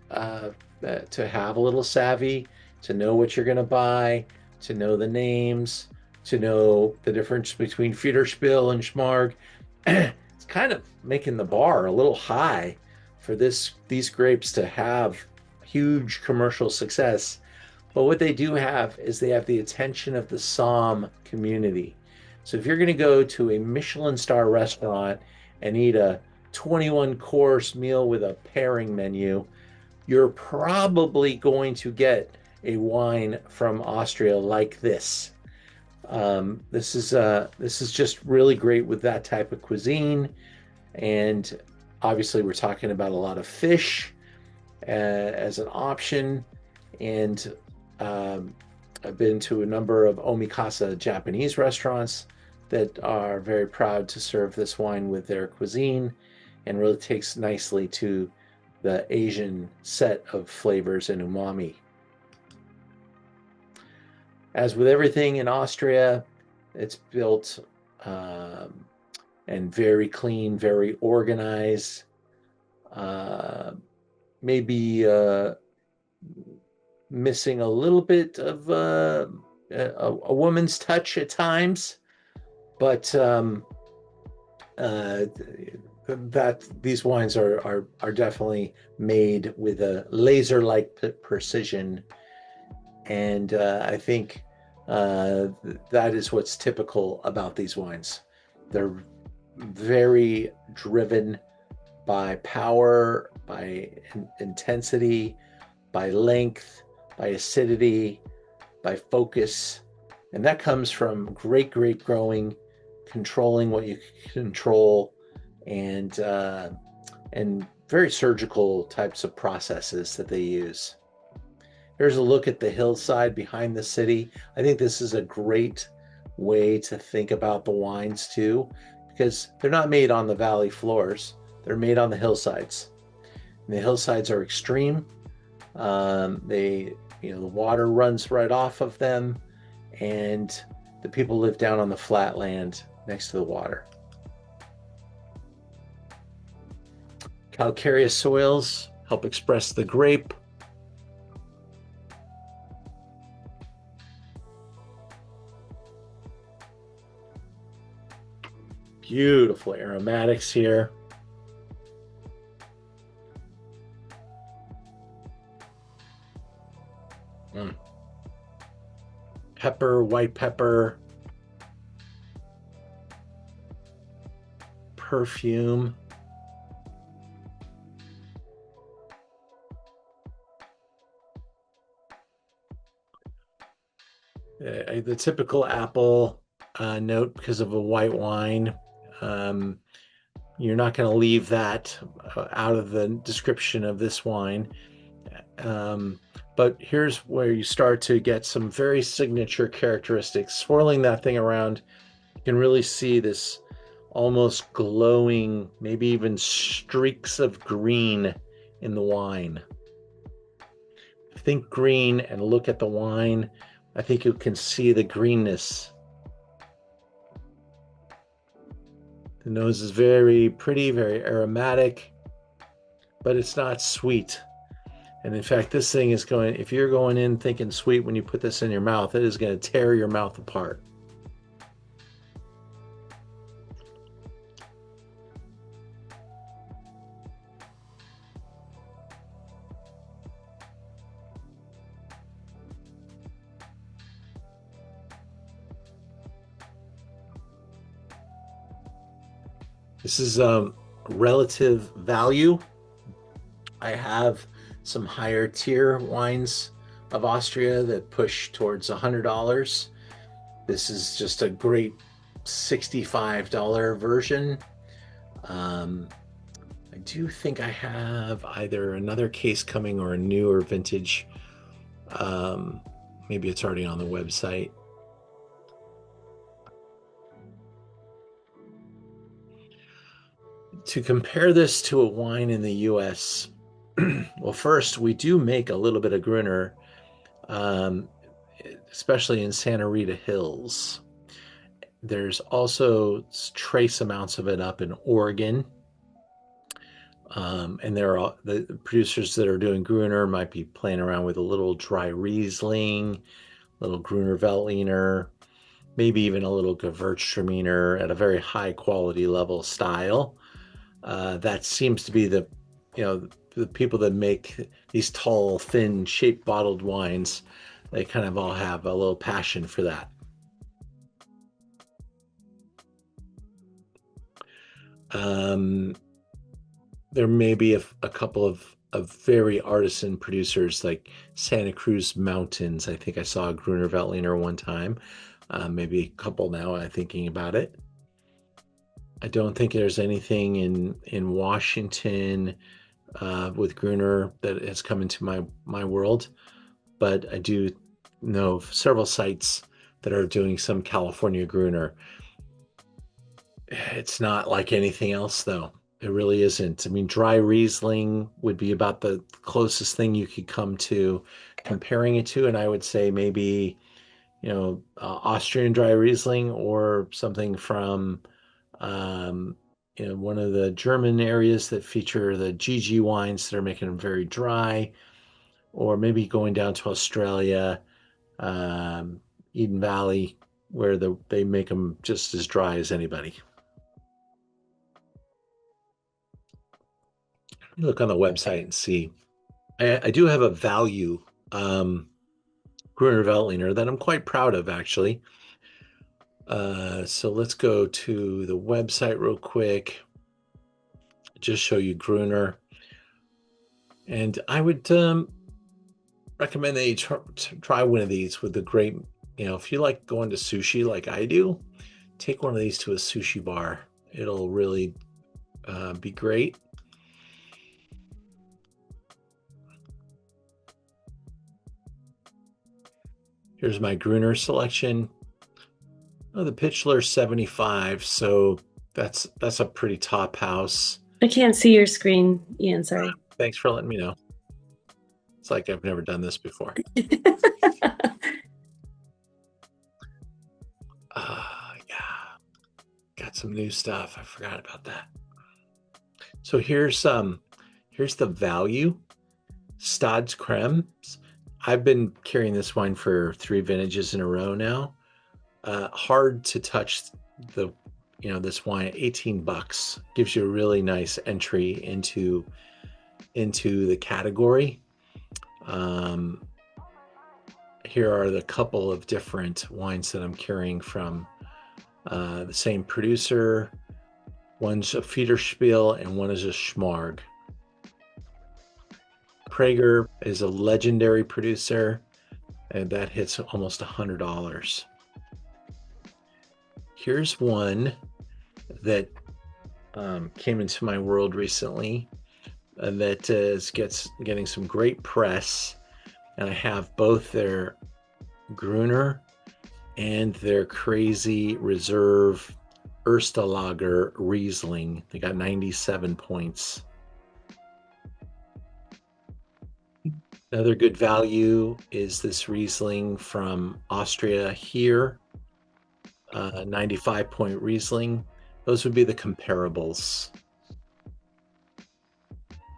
to have a little savvy, to know what you're going to buy, to know the names, to know the difference between Federspiel and Smaragd. It's kind of making the bar a little high for these grapes to have huge commercial success. But what they do have is they have the attention of the Somme community. So if you're going to go to a Michelin star restaurant and eat a 21-course meal with a pairing menu, you're probably going to get a wine from Austria like this. This is just really great with that type of cuisine. And obviously we're talking about a lot of fish as an option. And I've been to a number of omikasa Japanese restaurants that are very proud to serve this wine with their cuisine, and really takes nicely to the Asian set of flavors and umami. As with everything in Austria, it's built and very clean, very organized. Maybe missing a little bit of a woman's touch at times, but uh, that these wines are definitely made with a laser-like precision, and I think that is what's typical about these wines. They're very driven by power, by intensity, by length, by acidity, by focus. And that comes from great grape growing, controlling what you control, and very surgical types of processes that they use. Here's a look at the hillside behind the city. I think this is a great way to think about the wines too, because they're not made on the valley floors. They're made on the hillsides. And the hillsides are extreme. The water runs right off of them, and the people live down on the flat land next to the water. Calcareous soils help express the grape. Beautiful aromatics here. Pepper, white pepper, perfume. The typical apple note because of a white wine. You're not going to leave that out of the description of this wine. But here's where you start to get some very signature characteristics. Swirling that thing around, you can really see this almost glowing, maybe even streaks of green in the wine. Think green and look at the wine. I think you can see the greenness. The nose is very pretty, very aromatic, but it's not sweet. And in fact, this thing is going, if you're going in thinking sweet when you put this in your mouth, it is going to tear your mouth apart. This is relative value. I have some higher tier wines of Austria that push towards $100. This is just a great $65 version. I do think I have either another case coming or a newer vintage. Maybe it's already on the website. To compare this to a wine in the US, well, first, we do make a little bit of Grüner, especially in Santa Rita Hills. There's also trace amounts of it up in Oregon. And there are the producers that are doing Grüner might be playing around with a little dry Riesling, little Grüner Veltliner, maybe even a little Gewürztraminer at a very high quality level style. That seems to be the people that make these tall, thin, shape bottled wines. They kind of all have a little passion for that. There may be a couple of very artisan producers like Santa Cruz Mountains. I think I saw a Grüner Veltliner one time. Maybe a couple now, I'm thinking about it. I don't think there's anything in Washington with Grüner that has come into my world, but I do know of several sites that are doing some California Grüner. It's not like anything else, though. It really isn't. I mean, dry Riesling would be about the closest thing you could come to comparing it to, and I would say maybe, Austrian dry Riesling or something from one of the German areas that feature the GG wines that are making them very dry. or maybe going down to Australia, Eden Valley, where they make them just as dry as anybody. Let me look on the website and see. I do have a value Grüner Veltliner that I'm quite proud of, actually. So let's go to the website real quick. Just show you Grüner. And I would recommend that you try one of these with the great, if you like going to sushi like I do, take one of these to a sushi bar. It'll really be great. Here's my Grüner selection. Oh, the Pitchler 75, so that's a pretty top house. I can't see your screen, Ian, sorry. Thanks for letting me know. It's like I've never done this before. Yeah, got some new stuff. I forgot about that. So here's the value Stad's Krems. I've been carrying this wine for 3 vintages in a row now. Hard to touch this wine at $18. Gives you a really nice entry into the category. Here are the couple of different wines that I'm carrying from the same producer. One's a Federspiel and one is a Smaragd. Prager is a legendary producer, and that hits almost $100. Here's one that came into my world recently that is getting some great press, and I have both their Grüner and their crazy reserve Erstelager Riesling. They got 97 points. Another good value is this Riesling from Austria here, 95-point Riesling. Those would be the comparables.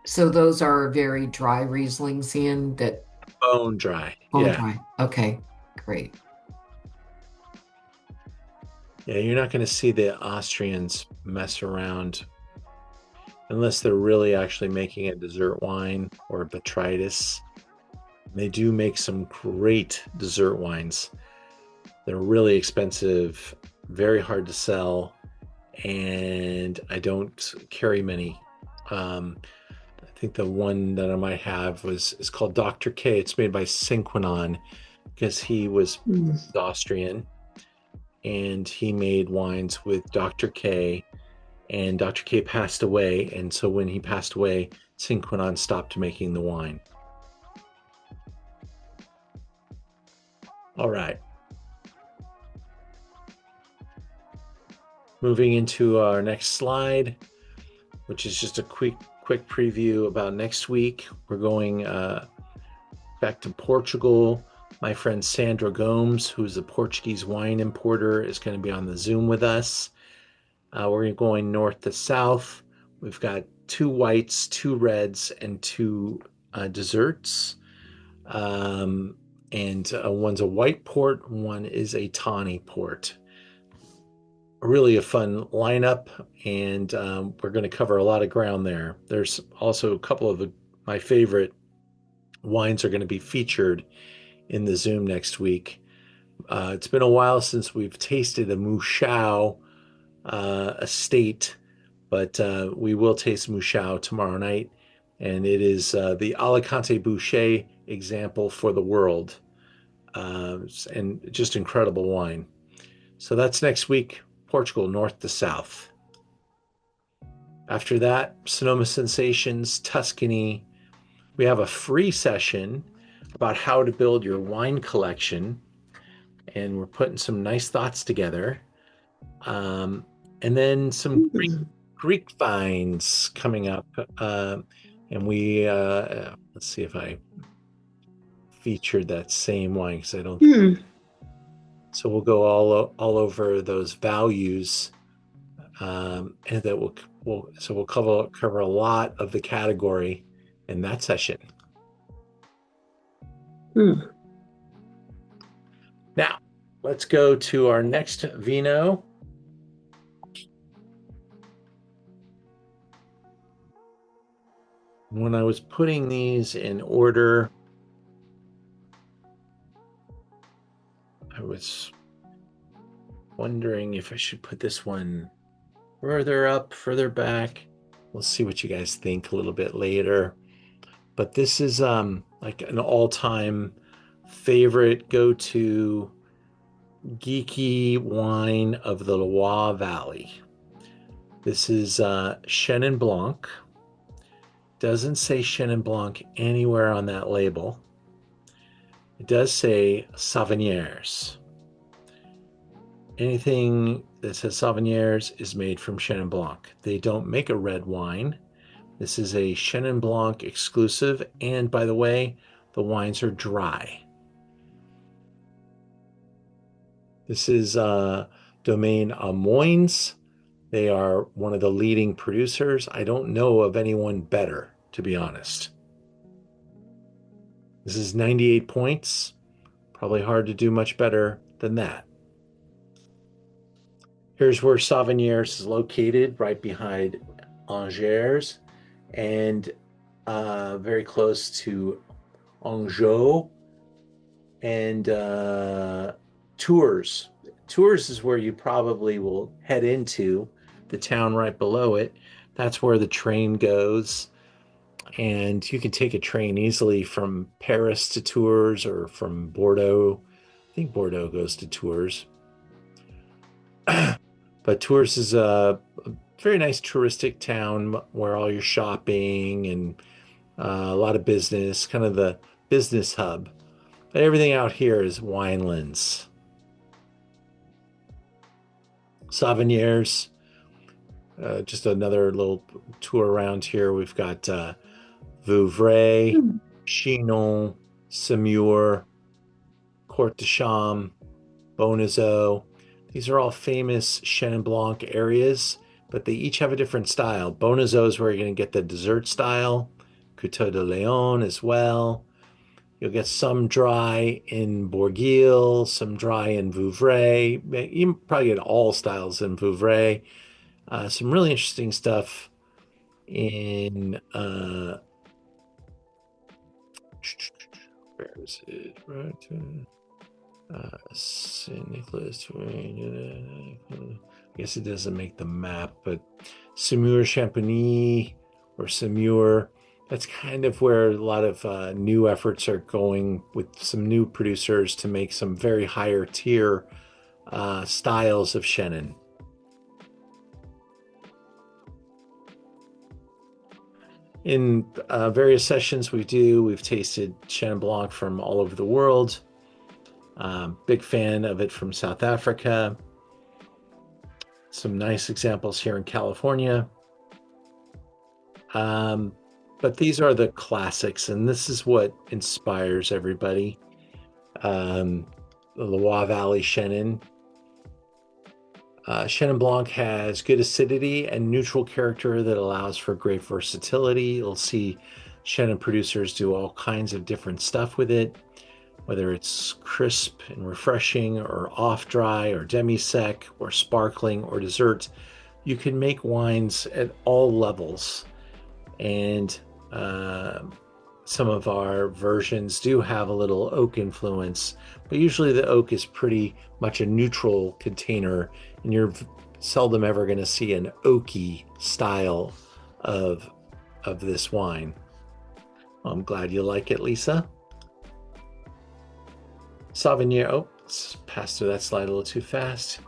So those are very dry Rieslings, Ian, that bone dry. Bone dry. Okay, great. Yeah, you're not going to see the Austrians mess around unless they're really actually making a dessert wine or a botrytis. They do make some great dessert wines. They're really expensive, very hard to sell, and I don't carry many. I think the one that I might have is called Dr. K. It's made by Cinquenon because he was Austrian, and he made wines with Dr. K, and Dr. K passed away, and so when he passed away, Cinquenon stopped making the wine. All right. Moving into our next slide, which is just a quick preview about next week. We're going back to Portugal. My friend Sandra Gomes, who's a Portuguese wine importer, is going to be on the Zoom with us. We're going north to south. We've got 2 whites, 2 reds, and 2 desserts. And one's a white port, one is a tawny port. Really a fun lineup, and we're going to cover a lot of ground there. There's also a couple of my favorite wines are going to be featured in the Zoom next week. It's been a while since we've tasted a Moussault estate, but we will taste Moussault tomorrow night, and it is the Alicante Boucher example for the world, and just incredible wine. So that's next week, Portugal, north to south. After that, Sonoma Sensations, Tuscany. We have a free session about how to build your wine collection, and we're putting some nice thoughts together. And then some Greek vines coming up. And we, let's see if I featured that same wine, because I don't. So we'll go all over those values, and that we'll cover a lot of the category in that session. Mm. Now, let's go to our next vino. When I was putting these in order, I was wondering if I should put this one further up, further back. We'll see what you guys think a little bit later. But this is like an all-time favorite go-to geeky wine of the Loire Valley. This is Chenin Blanc. Doesn't say Chenin Blanc anywhere on that label. It does say Savennières. Anything that says Savennières is made from Chenin Blanc. They don't make a red wine. This is a Chenin Blanc exclusive. And by the way, the wines are dry. This is Domaine Moines. They are one of the leading producers. I don't know of anyone better, to be honest. This is 98 points. Probably hard to do much better than that. Here's where Savennières is located, right behind Angers, and very close to Anjou. And Tours. Tours is where you probably will head into the town right below it. That's where the train goes. And you can take a train easily from Paris to Tours or from Bordeaux. I think Bordeaux goes to Tours. But Tours is a very nice touristic town where all your shopping and a lot of business, kind of the business hub. But everything out here is winelands. Savennières, just another little tour around here. We've got Vouvray, Chinon, Semur, Court de Cham, Bonnezeau. These are all famous Chenin Blanc areas, but they each have a different style. Bonnezeau is where you're going to get the dessert style. Coteau de Léon as well. You'll get some dry in Bourguil, some dry in Vouvray. You probably get all styles in Vouvray. Some really interesting stuff in where is it? Right. Saint Nicholas. I guess it doesn't make the map, but Semur Champagny or Semur. That's kind of where a lot of new efforts are going with some new producers to make some very higher tier styles of Chenin. In various sessions we've tasted Chenin Blanc from all over the world. Big fan of it from South Africa. Some nice examples here in California. But these are the classics, and this is what inspires everybody. The Loire Valley Chenin. Chenin Blanc has good acidity and neutral character that allows for great versatility. You'll see Chenin producers do all kinds of different stuff with it, whether it's crisp and refreshing or off-dry or demi-sec or sparkling or dessert. You can make wines at all levels. And some of our versions do have a little oak influence, but usually the oak is pretty much a neutral container, and you're seldom ever going to see an oaky style of this wine. I'm glad you like it, Lisa. Sauvignon, let's pass through that slide a little too fast.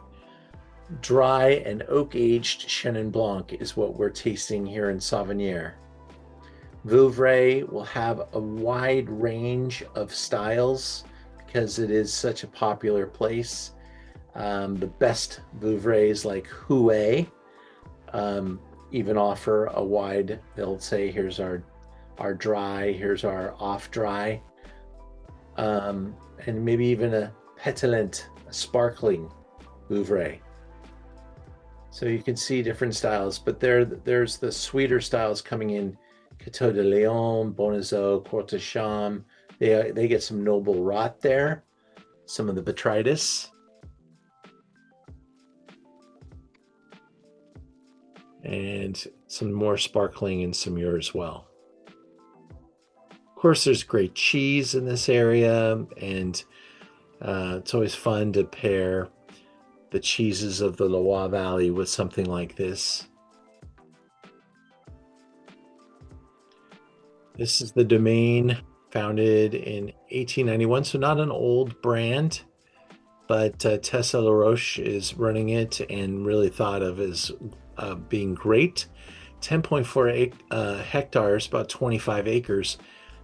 Dry and oak-aged Chenin Blanc is what we're tasting here in Savennières. Vouvray will have a wide range of styles because it is such a popular place. The best Vouvrays like Hugel even offer a wide, they'll say, here's our dry, here's our off-dry, and maybe even a pétillant, a sparkling Vouvray. So you can see different styles, but there's the sweeter styles coming in. Coteau de Léon, Bonnezeau, Court de Cham. They get some noble rot there, some of the botrytis. And some more sparkling in Semur as well. Of course, there's great cheese in this area, and it's always fun to pair the cheeses of the Loire Valley with something like this. This is the Domaine, founded in 1891, so not an old brand, but Tessa LaRoche is running it and really thought of as being great. 10.4 hectares, about 25 acres.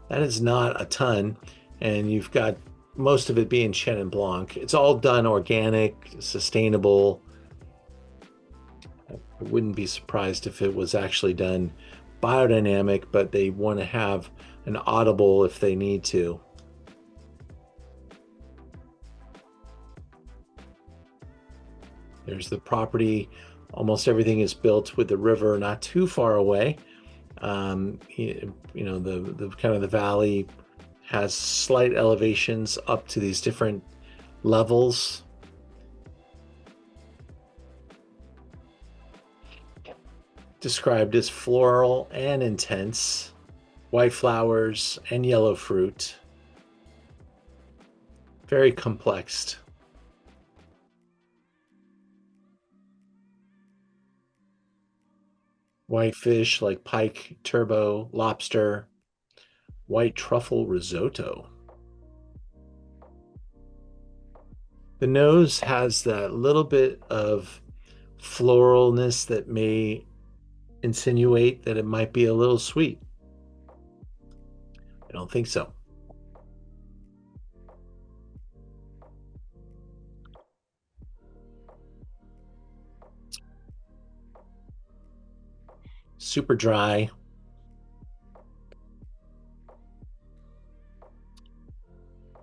That is not a ton, and you've got most of it being Chenin Blanc. It's all done organic, sustainable. I wouldn't be surprised if it was actually done biodynamic, but they want to have an audible if they need to. There's the property. Almost everything is built with the river not too far away. You know, the kind of the valley has slight elevations up to these different levels. Described as floral and intense, white flowers and yellow fruit. Very complex. White fish like pike, turbot, lobster, white truffle risotto. The nose has that little bit of floralness that may insinuate that it might be a little sweet. I don't think so. Super dry.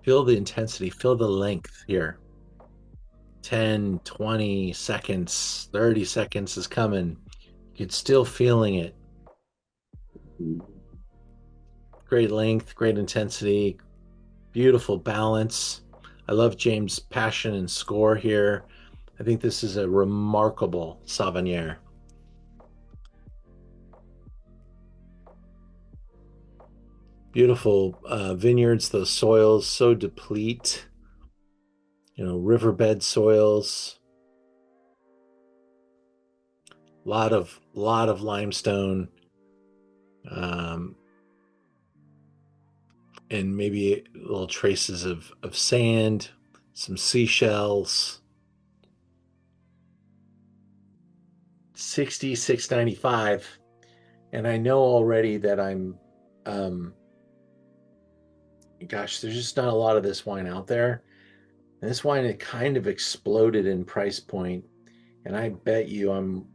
Feel the intensity, feel the length here. 10, 20 seconds, 30 seconds is coming. You're still feeling it. Great length, great intensity, beautiful balance. I love James' passion and score here. I think this is a remarkable Savennière. Beautiful vineyards, those soils so deplete. You know, riverbed soils. Lot of limestone, and maybe little traces of sand, some seashells. 66.95, and I know already that I'm gosh, there's just not a lot of this wine out there. And this wine, it kind of exploded in price point, and I bet you I'm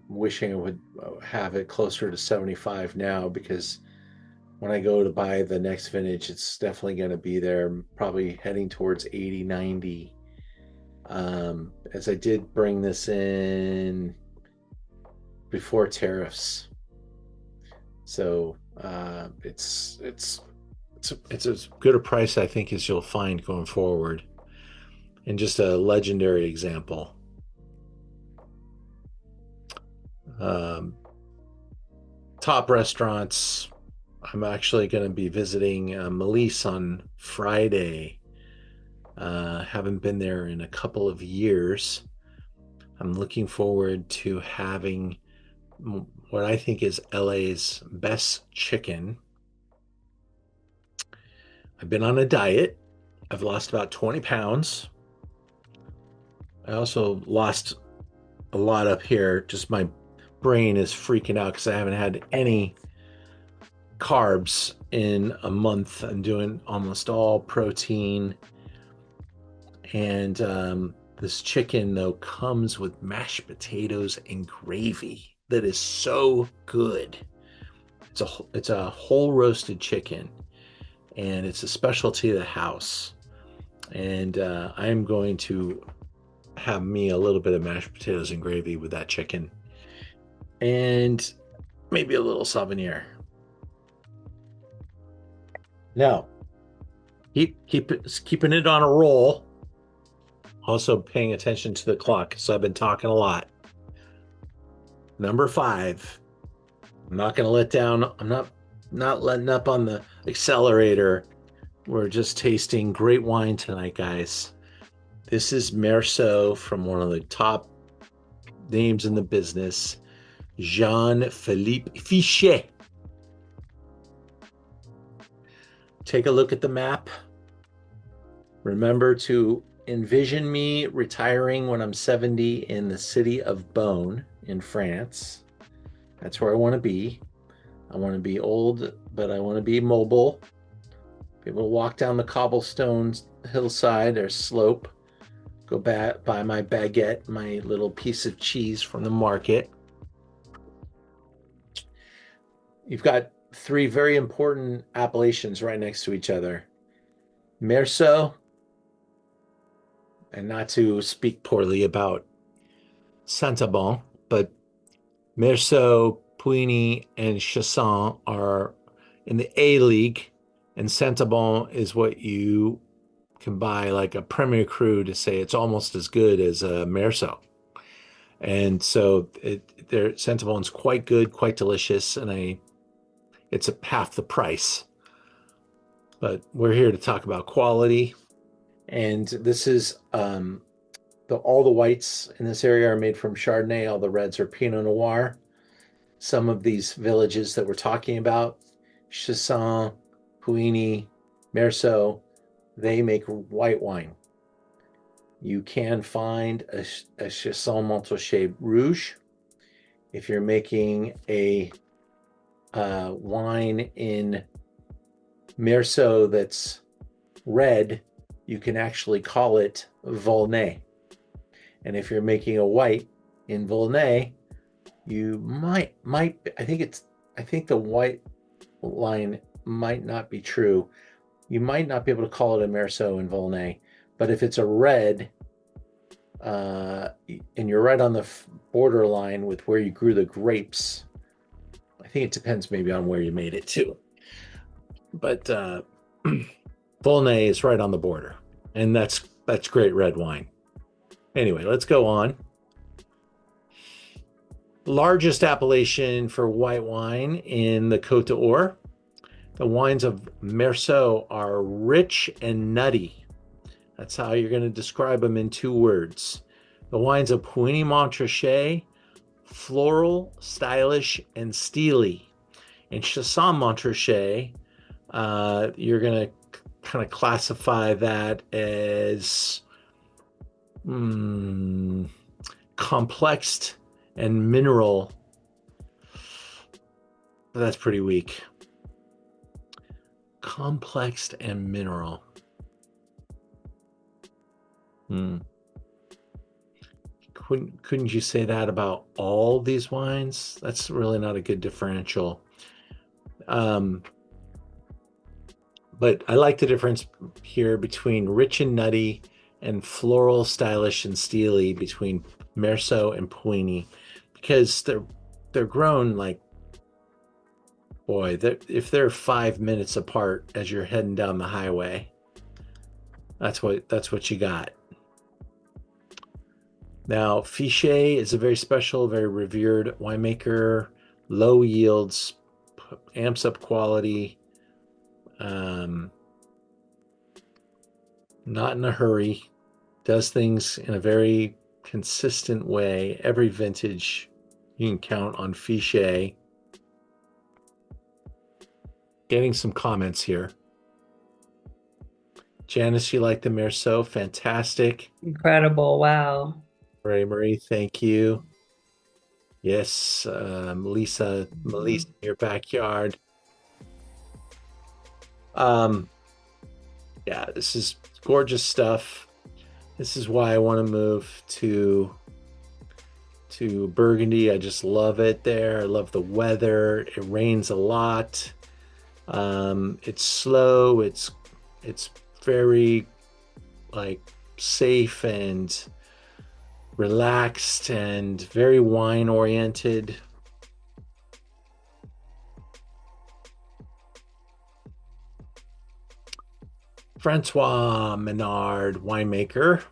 wishing I would have it closer to 75 now, because when I go to buy the next vintage, it's definitely going to be there, probably heading towards 80, 90. As I did bring this in before tariffs, so it's as good a price, I think, as you'll find going forward, and just a legendary example. Top restaurants. I'm actually going to be visiting Melisse on Friday. Haven't been there in a couple of years. I'm looking forward to having what I think is LA's best chicken. I've been on a diet. I've lost about 20 pounds. I also lost a lot up here. Just my brain is freaking out because I haven't had any carbs in a month. I'm doing almost all protein. And this chicken, though, comes with mashed potatoes and gravy that is so good. It's a whole roasted chicken, and it's a specialty of the house. And I'm going to have me a little bit of mashed potatoes and gravy with that chicken, and maybe a little Savennière. Now, keeping it on a roll. Also paying attention to the clock, so I've been talking a lot. Number 5. I'm not going to let down. I'm not letting up on the accelerator. We're just tasting great wine tonight, guys. This is Meursault from one of the top names in the business, Jean-Philippe Fichet. Take a look at the map. Remember to envision me retiring when I'm 70 in the city of Beaune in France. That's where I want to be. I want to be old, but I want to be mobile. Be able to walk down the cobblestone hillside or slope, go back, buy my baguette, my little piece of cheese from the market. You've got 3 very important appellations right next to each other. Meursault, and not to speak poorly about Saint-Bon, but Meursault, Puigny, and Chassagne are in the A League, and Saint-Bon is what you can buy like a Premier Cru to say it's almost as good as a Meursault. And so Saint-Bon's quite good, quite delicious, and it's half the price. But we're here to talk about quality. And this is all the whites in this area are made from Chardonnay. All the reds are Pinot Noir. Some of these villages that we're talking about, Chassagne, Puigny, Meursault, they make white wine. You can find a Chassagne Montrachet Rouge. If you're making a wine in Meursault that's red, you can actually call it Volnay. And if you're making a white in Volnay, you might I think the white line might not be true. You might not be able to call it a Meursault in Volnay, but if it's a red, and you're right on the borderline with where you grew the grapes, I think it depends maybe on where you made it too. But Volnay is right on the border, and that's great red wine. Anyway, let's go on. Largest appellation for white wine in the Côte d'Or. The wines of Meursault are rich and nutty. That's how you're going to describe them in 2 words. The wines of Puigny Montrachet, floral, stylish, and steely. And Chassagne Montrachet, you're going to kind of classify that as complex and mineral. That's pretty weak. Complex and mineral. Couldn't you say that about all these wines? That's really not a good differential. But I like the difference here between rich and nutty and floral, stylish, and steely between Meursault and Puigny, because they're grown like, boy, if they're 5 minutes apart as you're heading down the highway, that's what you got. Now, Fichet is a very special, very revered winemaker, low yields, amps up quality, not in a hurry, does things in a very consistent way. Every vintage you can count on Fichet. Getting some comments here. Janice, you like the Meursault? Fantastic. Incredible. Wow. Marie, thank you. Yes, Melissa, in your backyard. Yeah, this is gorgeous stuff. This is why I want to move to Burgundy. I just love it there. I love the weather. It rains a lot. It's slow. It's very like safe and relaxed and very wine oriented. Francois Menard winemaker.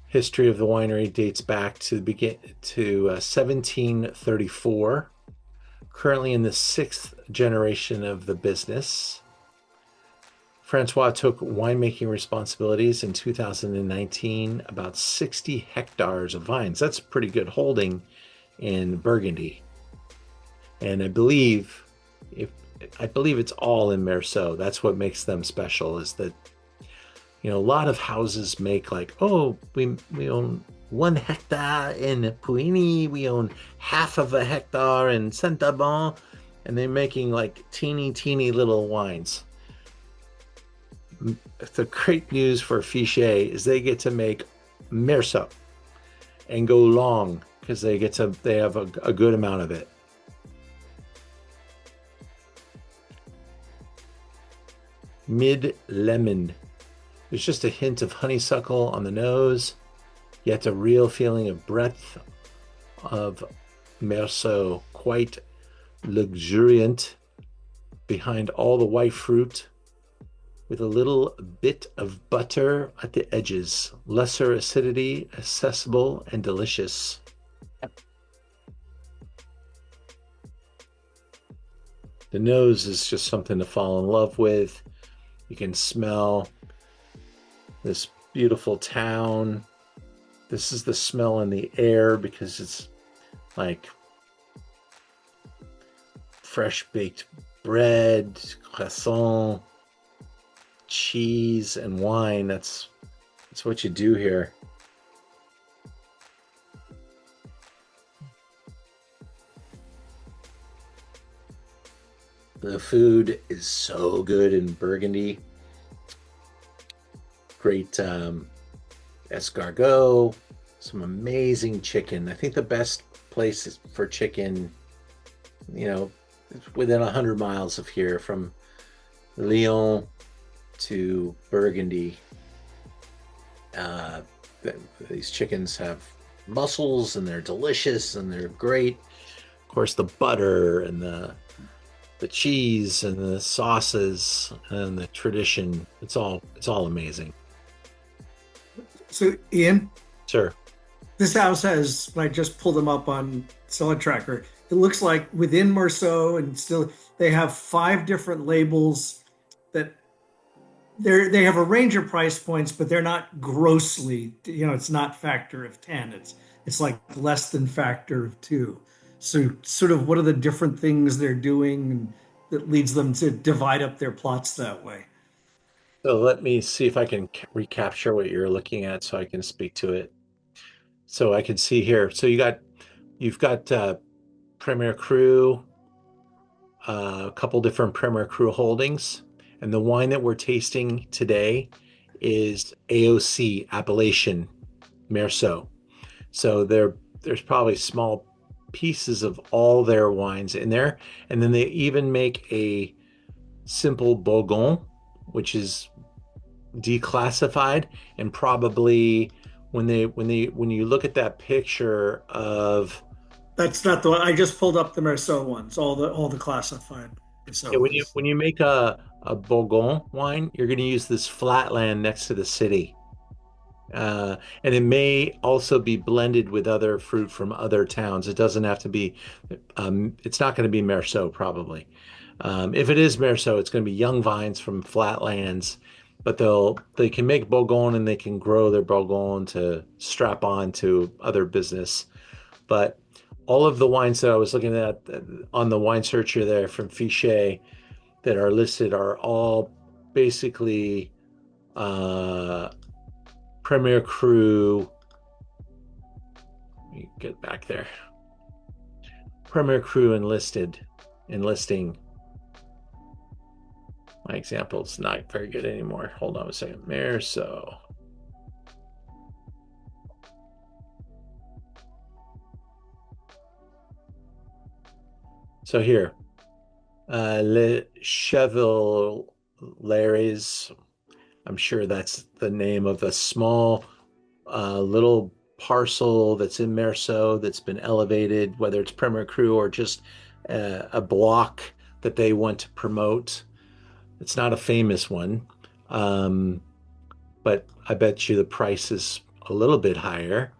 History of the winery dates back to 1734. Currently in the sixth generation of the business. Francois took winemaking responsibilities in 2019, about 60 hectares of vines. That's a pretty good holding in Burgundy. And I believe it's all in Meursault. That's what makes them special, is that, a lot of houses make like, oh, we own 1 hectare in Puini, we own half of a hectare in Saint-Aubin, and they're making like teeny little wines. The great news for Fichet is they get to make Meursault and go long, because they have a good amount of it. Mid lemon. There's just a hint of honeysuckle on the nose, yet a real feeling of breadth of Meursault, quite luxuriant behind all the white fruit, with a little bit of butter at the edges, lesser acidity, accessible and delicious. The nose is just something to fall in love with. You can smell this beautiful town. This is the smell in the air, because it's like fresh baked bread, croissant, cheese, and wine. That's what you do here. The food is so good in Burgundy. Great escargot, some amazing chicken. I think the best place for chicken, within 100 miles of here, from Lyon to Burgundy. These chickens have muscles, and they're delicious, and they're great. Of course, the butter and the cheese and the sauces and the tradition, it's all amazing. So, Ian? Sure. This house has, when I just pulled them up on Cellar Tracker, it looks like within Meursault, and still they have 5 different labels that they have a range of price points, but they're not grossly, it's not factor of 10. It's like less than factor of 2. So sort of what are the different things they're doing that leads them to divide up their plots that way? So let me see if I can recapture what you're looking at, so I can speak to it. So I can see here. So you've got Premier Cru, a couple different Premier Cru holdings, and the wine that we're tasting today is AOC, Appellation Meursault. So there's probably small pieces of all their wines in there, and then they even make a simple Bourgogne, which is declassified, and probably when you look at that picture of, that's not the one I just pulled up. The Meursault ones, all the classified. Yeah, when you make a Bourgogne wine, you're going to use this flatland next to the city, and it may also be blended with other fruit from other towns. It doesn't have to be. It's not going to be Meursault probably. If it is Meursault, it's going to be young vines from flatlands, but they can make Bourgogne, and they can grow their Bourgogne to strap on to other business. But all of the wines that I was looking at on the wine searcher there from Fichet that are listed are all basically Premier Cru. Let me get back there. Premier Cru enlisting. My example's not very good anymore. Hold on a second. Meursault. So here, Le Chevaliers, I'm sure that's the name of a small little parcel that's in Meursault that's been elevated, whether it's Premier Cru or just a block that they want to promote. It's not a famous one. But I bet you the price is a little bit higher.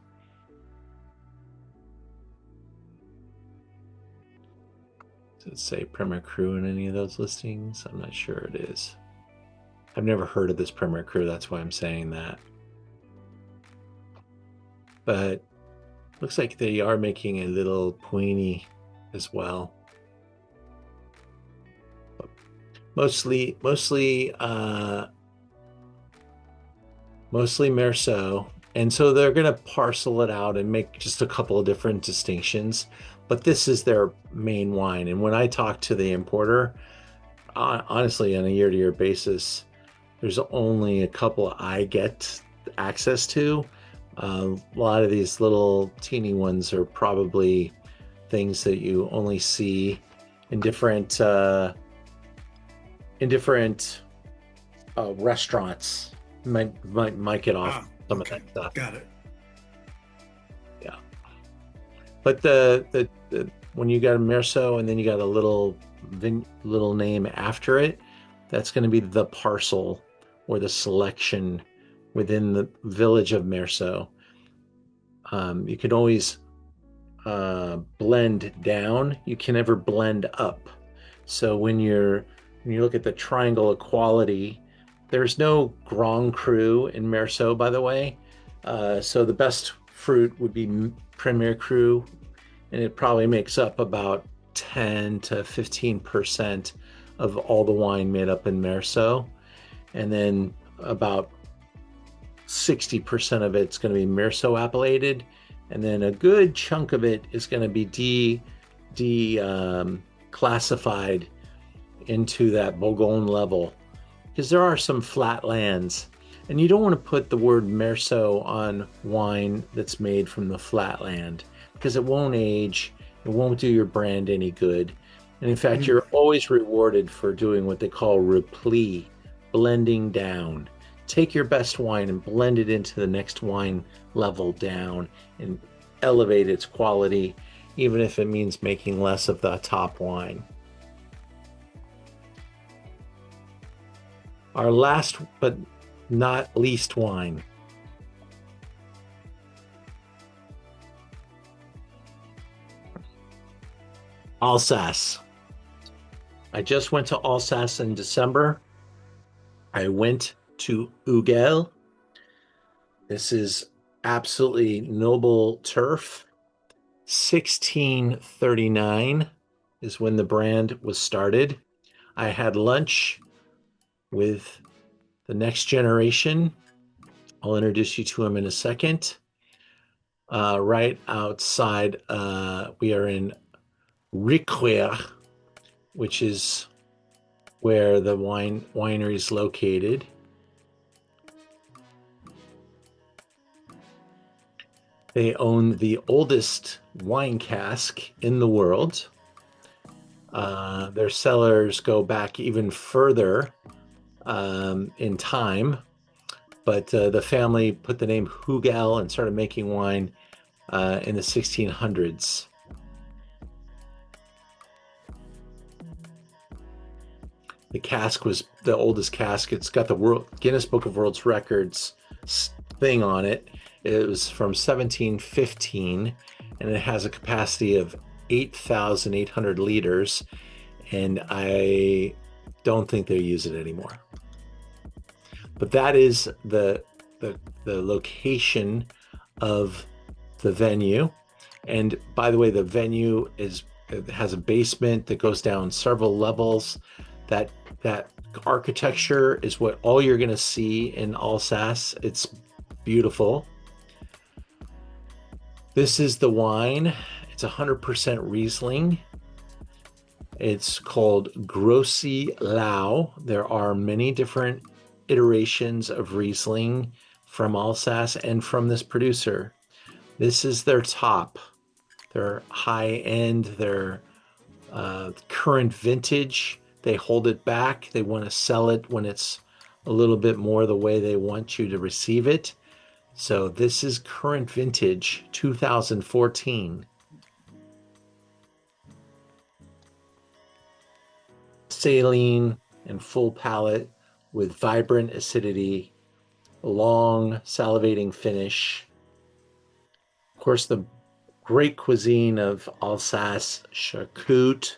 Does it say Premier Cru in any of those listings? I'm not sure it is. I've never heard of this Premier Cru, that's why I'm saying that. But looks like they are making a little Puini as well. Mostly Meursault. And so they're going to parcel it out and make just a couple of different distinctions. But this is their main wine. And when I talk to the importer, honestly, on a year-to-year basis, there's only a couple I get access to. A lot of these little teeny ones are probably things that you only see in different restaurants. Might get off some of that stuff. Got it. Yeah, but the when you got a Meursault and then you got a little name after it, that's going to be the parcel or the selection within the village of Meursault. You can always blend down. You can never blend up. So when you look at the triangle of quality, there's no Grand Cru in Meursault, by the way. So the best fruit would be Premier Cru, and it probably makes up about 10 to 15% of all the wine made up in Meursault. And then about 60% of it's going to be Meursault appellated, and then a good chunk of it is going to be classified into that Bourgogne level, because there are some flat lands, and you don't want to put the word Meursault on wine that's made from the flat land, because it won't age, it won't do your brand any good. And in fact, you're always rewarded for doing what they call repli, blending down. Take your best wine and blend it into the next wine level down and elevate its quality, even if it means making less of the top wine. Our last but not least wine. Alsace. I just went to Alsace in December. I went to Hugel. This is absolutely noble turf. 1639 is when the brand was started. I had lunch with the next generation. I'll introduce you to him in a second. Right outside, we are in Ried, which is where the winery is located. They own the oldest wine cask in the world. Their cellars go back even further in time, but the family put the name Hugel and started making wine in the 1600s. The cask was the oldest cask. It's got the Guinness Book of World Records thing on it. It was from 1715, and it has a capacity of 8,800 liters, and I don't think they use it anymore. But that is the location of the venue. And by the way, the venue has a basement that goes down several levels. That architecture is what all you're going to see in Alsace. It's beautiful. This is the wine. It's 100% Riesling. It's called Grossi Laue. There are many different iterations of Riesling from Alsace and from this producer. This is their top, their high end, their current vintage. They hold it back. They want to sell it when it's a little bit more the way they want you to receive it. So this is current vintage 2014. Saline and full palate with vibrant acidity, long salivating finish. Of course, the great cuisine of Alsace, charcut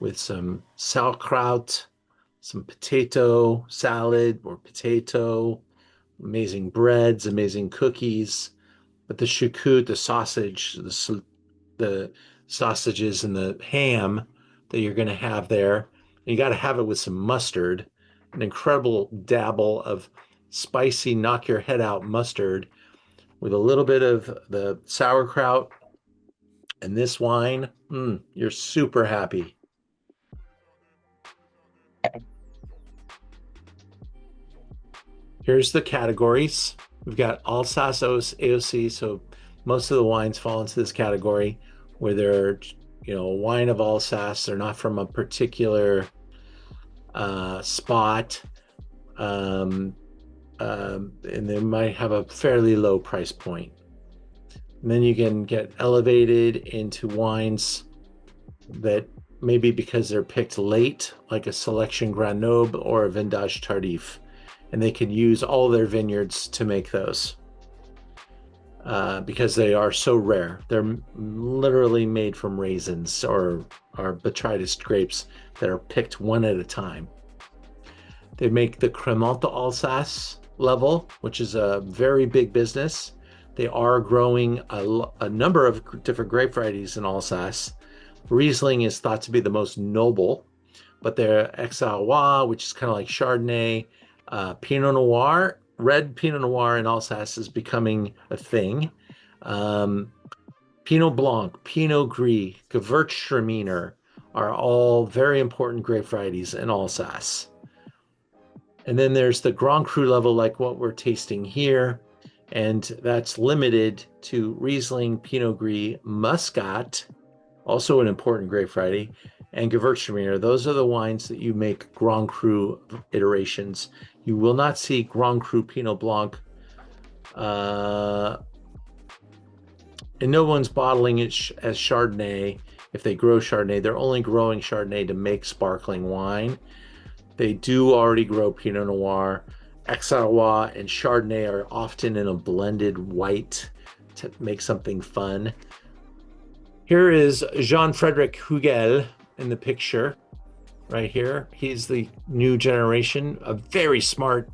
with some sauerkraut, some potato salad or potato, amazing breads, amazing cookies. But the charcut, the sausage, the sausages and the ham that you're going to have there, you got to have it with some mustard, an incredible dabble of spicy, knock your head out mustard with a little bit of the sauerkraut and this wine. You're super happy. Here's the categories. We've got Alsace AOC, so most of the wines fall into this category where they're, a wine of Alsace. They're not from a particular spot, and they might have a fairly low price point. And then you can get elevated into wines that maybe because they're picked late, like a Selection Grand Noble or a Vintage Tardif, and they can use all their vineyards to make those because they are so rare. They're literally made from raisins or botrytis grapes that are picked one at a time. They make the Cremant d'Alsace level, which is a very big business. They are growing a number of different grape varieties in Alsace. Riesling is thought to be the most noble, but their Auxerrois, which is kind of like Chardonnay, Pinot Noir, red Pinot Noir in Alsace is becoming a thing. Pinot Blanc, Pinot Gris, Gewürztraminer are all very important grape varieties in Alsace. And then there's the Grand Cru level, like what we're tasting here. And that's limited to Riesling, Pinot Gris, Muscat, also an important grape variety, and Gewürztraminer. Those are the wines that you make Grand Cru iterations. You will not see Grand Cru Pinot Blanc. And no one's bottling it as Chardonnay. If they grow Chardonnay, they're only growing Chardonnay to make sparkling wine. They do already grow Pinot Noir. Auxerrois and Chardonnay are often in a blended white to make something fun. Here is Jean-Frédéric Hugel in the picture right here. He's the new generation, a very smart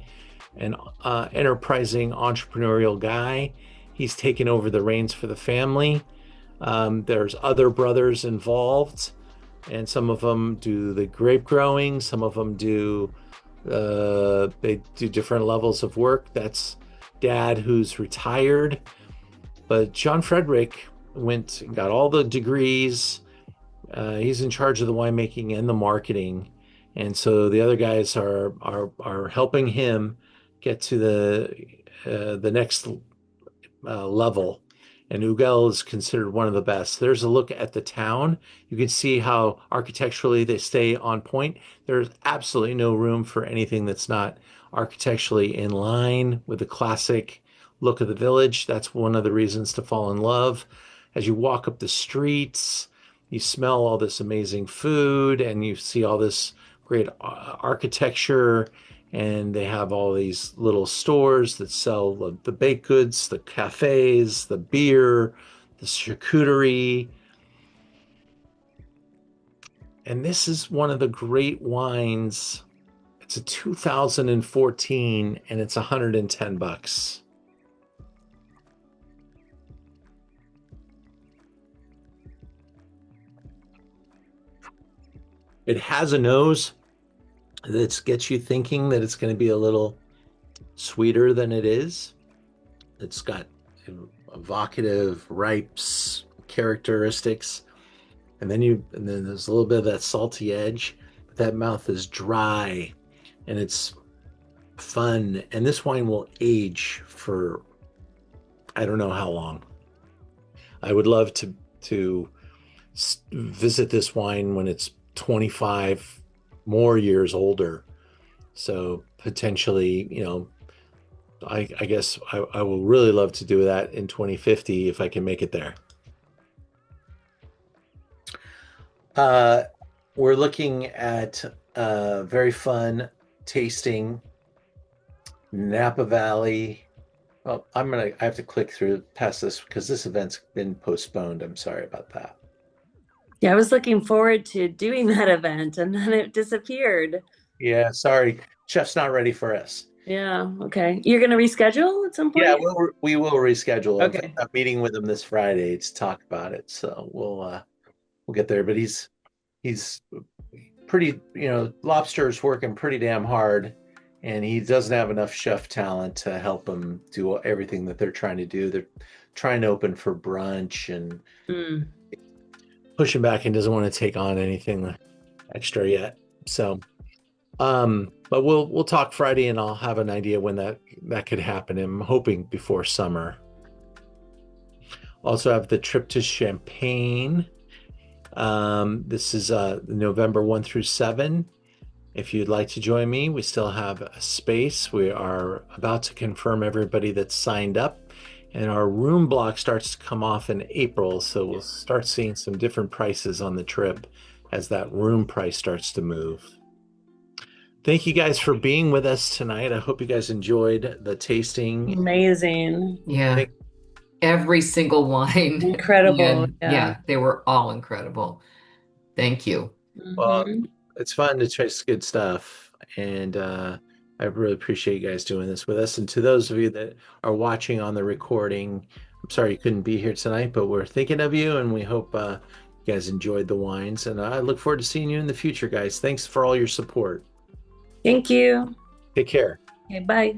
and enterprising entrepreneurial guy. He's taken over the reins for the family. There's other brothers involved, and some of them do the grape growing. Some of them do they do different levels of work. That's Dad, who's retired, but Jean-Frédéric went and got all the degrees. He's in charge of the winemaking and the marketing, and so the other guys are helping him get to the next level. And Hugel is considered one of the best. There's a look at the town. You can see how architecturally they stay on point. There's absolutely no room for anything that's not architecturally in line with the classic look of the village. That's one of the reasons to fall in love. As you walk up the streets, you smell all this amazing food and you see all this great architecture. And they have all these little stores that sell the baked goods, the cafes, the beer, the charcuterie. And this is one of the great wines. It's a 2014 and it's $110. It has a nose that gets you thinking that it's going to be a little sweeter than it is. It's got evocative, ripe characteristics, and then there's a little bit of that salty edge. But that mouth is dry, and it's fun. And this wine will age for I don't know how long. I would love to visit this wine when it's 25 more years older, so potentially, I guess I will really love to do that in 2050 if I can make it there. We're looking at very fun tasting Napa Valley. Oh, I have to click through past this because this event's been postponed. I'm sorry about that. Yeah, I was looking forward to doing that event and then it disappeared. Yeah, sorry. Chef's not ready for us. Yeah, okay. You're going to reschedule at some Yeah, point? we will reschedule. Okay. I'm meeting with him this Friday to talk about it. So we'll get there. But he's pretty, Lobster is working pretty damn hard, and he doesn't have enough chef talent to help him do everything that they're trying to do. They're trying to open for brunch and pushing back and doesn't want to take on anything extra yet. So, but we'll talk Friday, and I'll have an idea when that could happen. I'm hoping before summer. Also have the trip to Champagne. This is November 1 through 7. If you'd like to join me, we still have a space. We are about to confirm everybody that's signed up, and our room block starts to come off in April. So we'll start seeing some different prices on the trip as that room price starts to move. Thank you guys for being with us tonight. I hope you guys enjoyed the tasting. Amazing. Yeah. Every single wine. Incredible. Yeah, they were all incredible. Thank you. Well, it's fun to taste good stuff. And I really appreciate you guys doing this with us. And to those of you that are watching on the recording, I'm sorry you couldn't be here tonight, but we're thinking of you, and we hope you guys enjoyed the wines. And I look forward to seeing you in the future, guys. Thanks for all your support. Thank you. Take care. Okay, bye.